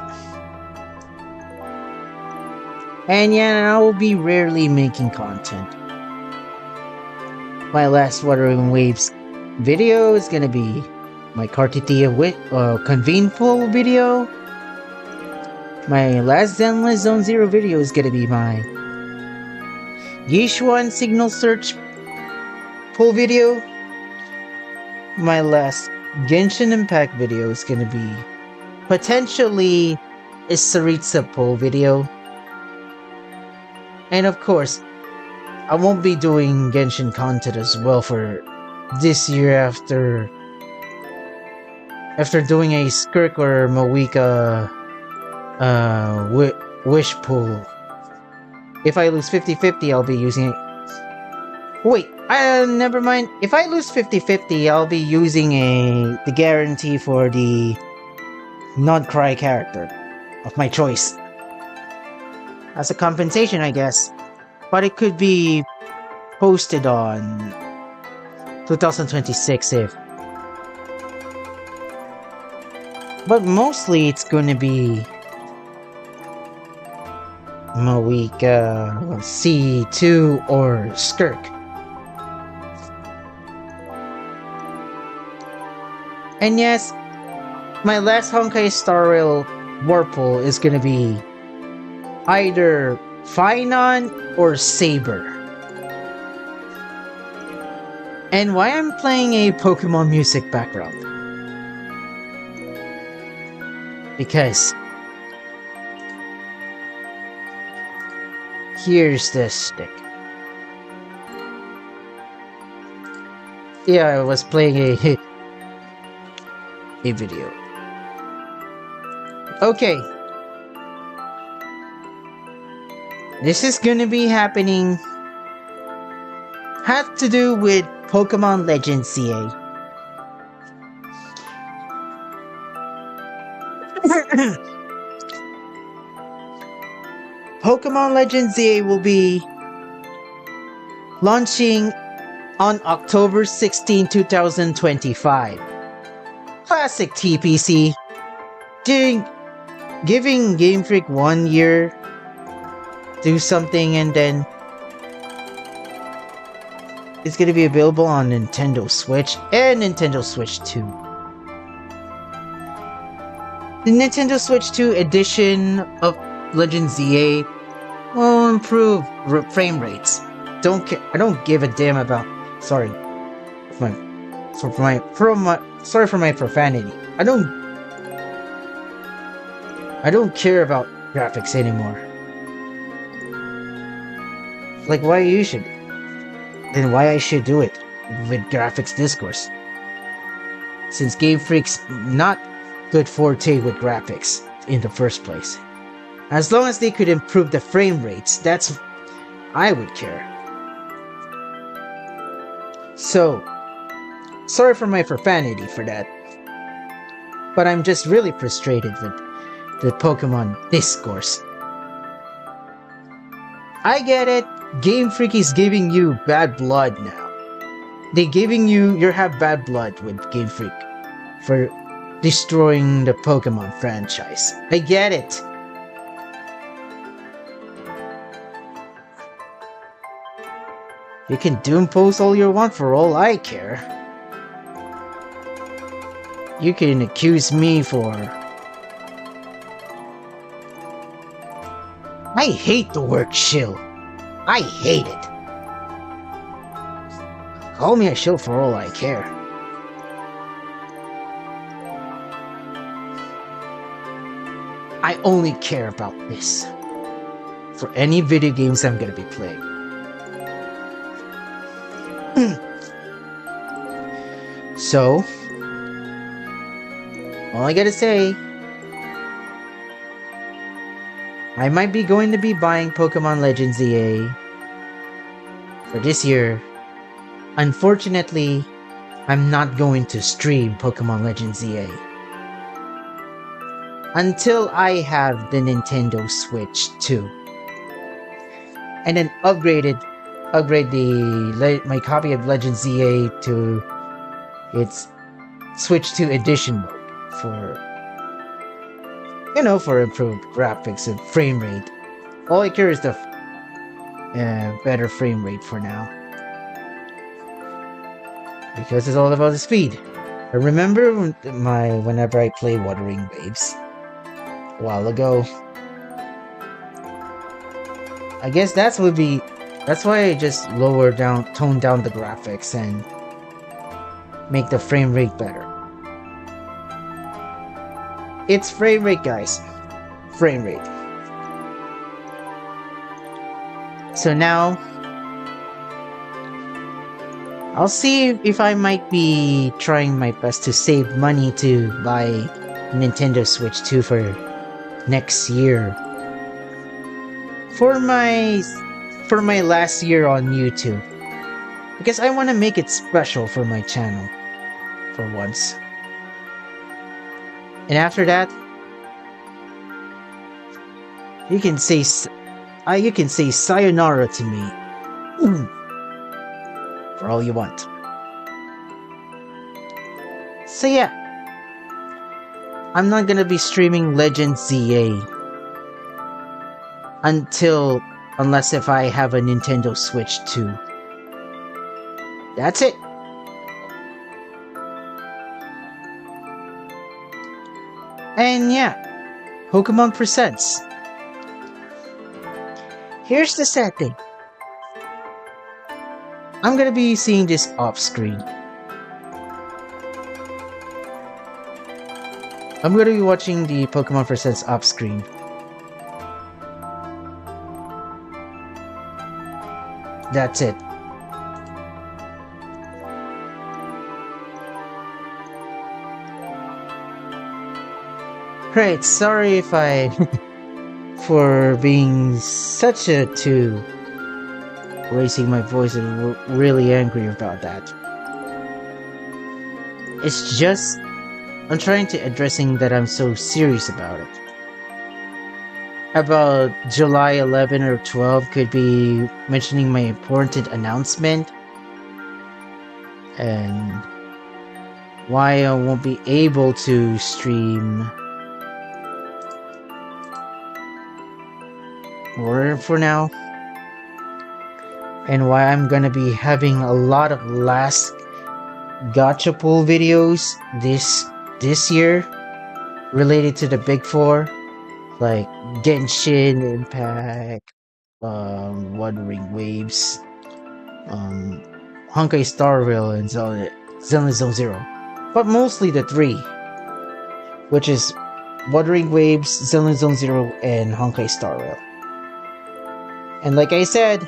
And yeah, I will be rarely making content. My last Wuthering Waves video is gonna be my Cartitia Convene Full video. My last Zenless Zone Zero video is gonna be my Yishuan Signal Search Pull video. My last Genshin Impact video is gonna be potentially a Saritsa Pull video. And of course, I won't be doing Genshin content as well for this year after doing a Skirk or Moika Wish Pull. If I lose 50-50, I'll be using it. Wait, never mind. If I lose 50-50, I'll be using the guarantee for the non-cry character of my choice. As a compensation, I guess. But it could be posted on 2026 if. But mostly it's gonna be Moika, C2, or Skirk. And yes, my last Honkai Star Rail Warple is gonna be either Finon or Saber. And why I'm playing a Pokemon music background? Because here's the stick. Yeah, I was playing a video. Okay. This is gonna be happening. Had to do with Pokemon Legends CA. Pokemon Legends ZA will be launching on October 16, 2025. Classic TPC. Giving Game Freak 1 year, do something, and then it's going to be available on Nintendo Switch and Nintendo Switch 2. The Nintendo Switch 2 edition of Legends ZA will improve frame rates. I don't give a damn about. Sorry for my profanity. I don't care about graphics anymore. Like why you should, then why I should do it with graphics discourse. Since Game Freak's not good forte with graphics in the first place. As long as they could improve the frame rates, that's I would care. So, sorry for my profanity for that. But I'm just really frustrated with the Pokemon discourse. I get it, Game Freak is giving you bad blood now. they giving you have bad blood with Game Freak for destroying the Pokemon franchise. I get it. You can doom post all you want for all I care. You can accuse me for... I hate the word shill. I hate it. Call me a shill for all I care. I only care about this for any video games I'm gonna be playing. So, all I gotta say, I might be going to be buying Pokemon Legends EA for this year. Unfortunately, I'm not going to stream Pokemon Legends EA until I have the Nintendo Switch 2 and then upgrade my copy of Legends EA to its Switch 2 edition mode for improved graphics and frame rate. All I care is the better frame rate for now, because it's all about the speed. I remember whenever I play Wuthering Waves a while ago. I guess that's why I just tone down the graphics and make the frame rate better. It's frame rate, guys. Frame rate. So now, I'll see if I might be trying my best to save money to buy Nintendo Switch 2 for next year. For my last year on YouTube. Because I want to make it special for my channel. For once. And after that, you can say sayonara to me. For all you want. So yeah. I'm not gonna be streaming Legends ZA unless if I have a Nintendo Switch 2. That's it. And yeah, Pokemon Presents. Here's the sad thing. I'm gonna be seeing this off screen. I'm gonna be watching the Pokemon Presents off screen. That's it. Right, sorry if I... for being such a raising my voice and really angry about that. It's just... I'm trying to addressing that I'm so serious about it. About July 11 or 12 could be mentioning my important announcement and why I won't be able to stream more for now, and why I'm gonna be having a lot of last gacha pull videos this year related to the big four, like Genshin Impact, Wuthering Waves, Honkai Star Rail, and Zenless Zone Zero, but mostly the three, which is Wuthering Waves, Zenless Zone Zero, and Honkai Star Rail. And like I said,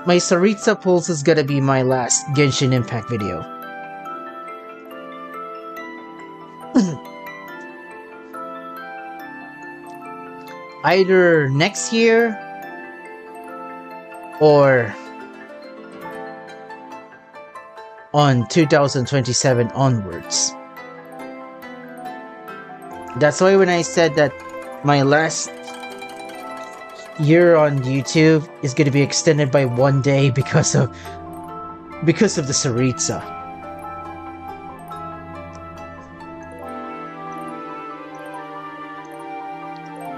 my Saritsa Pulse is gonna be my last Genshin Impact video. Either next year or on 2027 onwards. That's why when I said that my last year on YouTube is going to be extended by 1 day because of because of the Saritsa.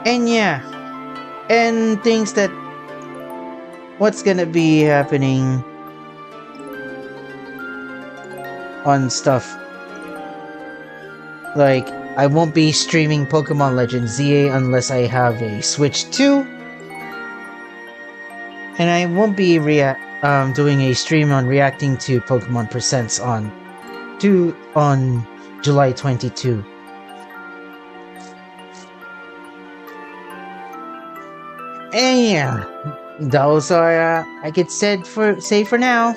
And yeah, and things that what's gonna be happening on stuff. Like, I won't be streaming Pokemon Legends ZA unless I have a Switch 2. And I won't be doing a stream on reacting to Pokemon Presents on July 22. And yeah, those are I could say for now.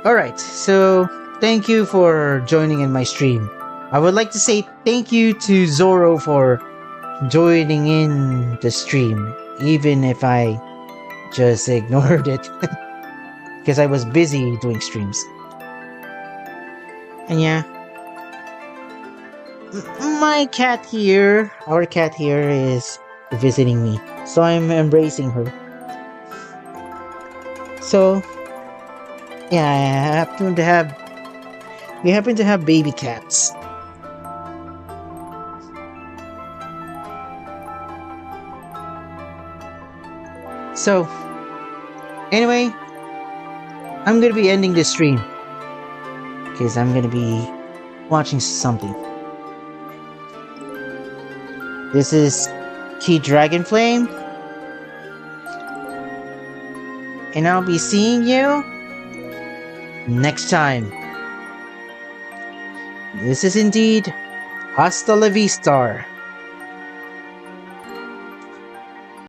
Alright, so thank you for joining in my stream. I would like to say thank you to Zoro for joining in the stream, even if I just ignored it. Because I was busy doing streams. And yeah. My cat here, our cat here is visiting me. So I'm embracing her. So yeah, we happen to have baby cats. So, anyway, I'm gonna be ending this stream because I'm gonna be watching something. This is KiethDragonflame, and I'll be seeing you next time. This is indeed Hasta la Vista.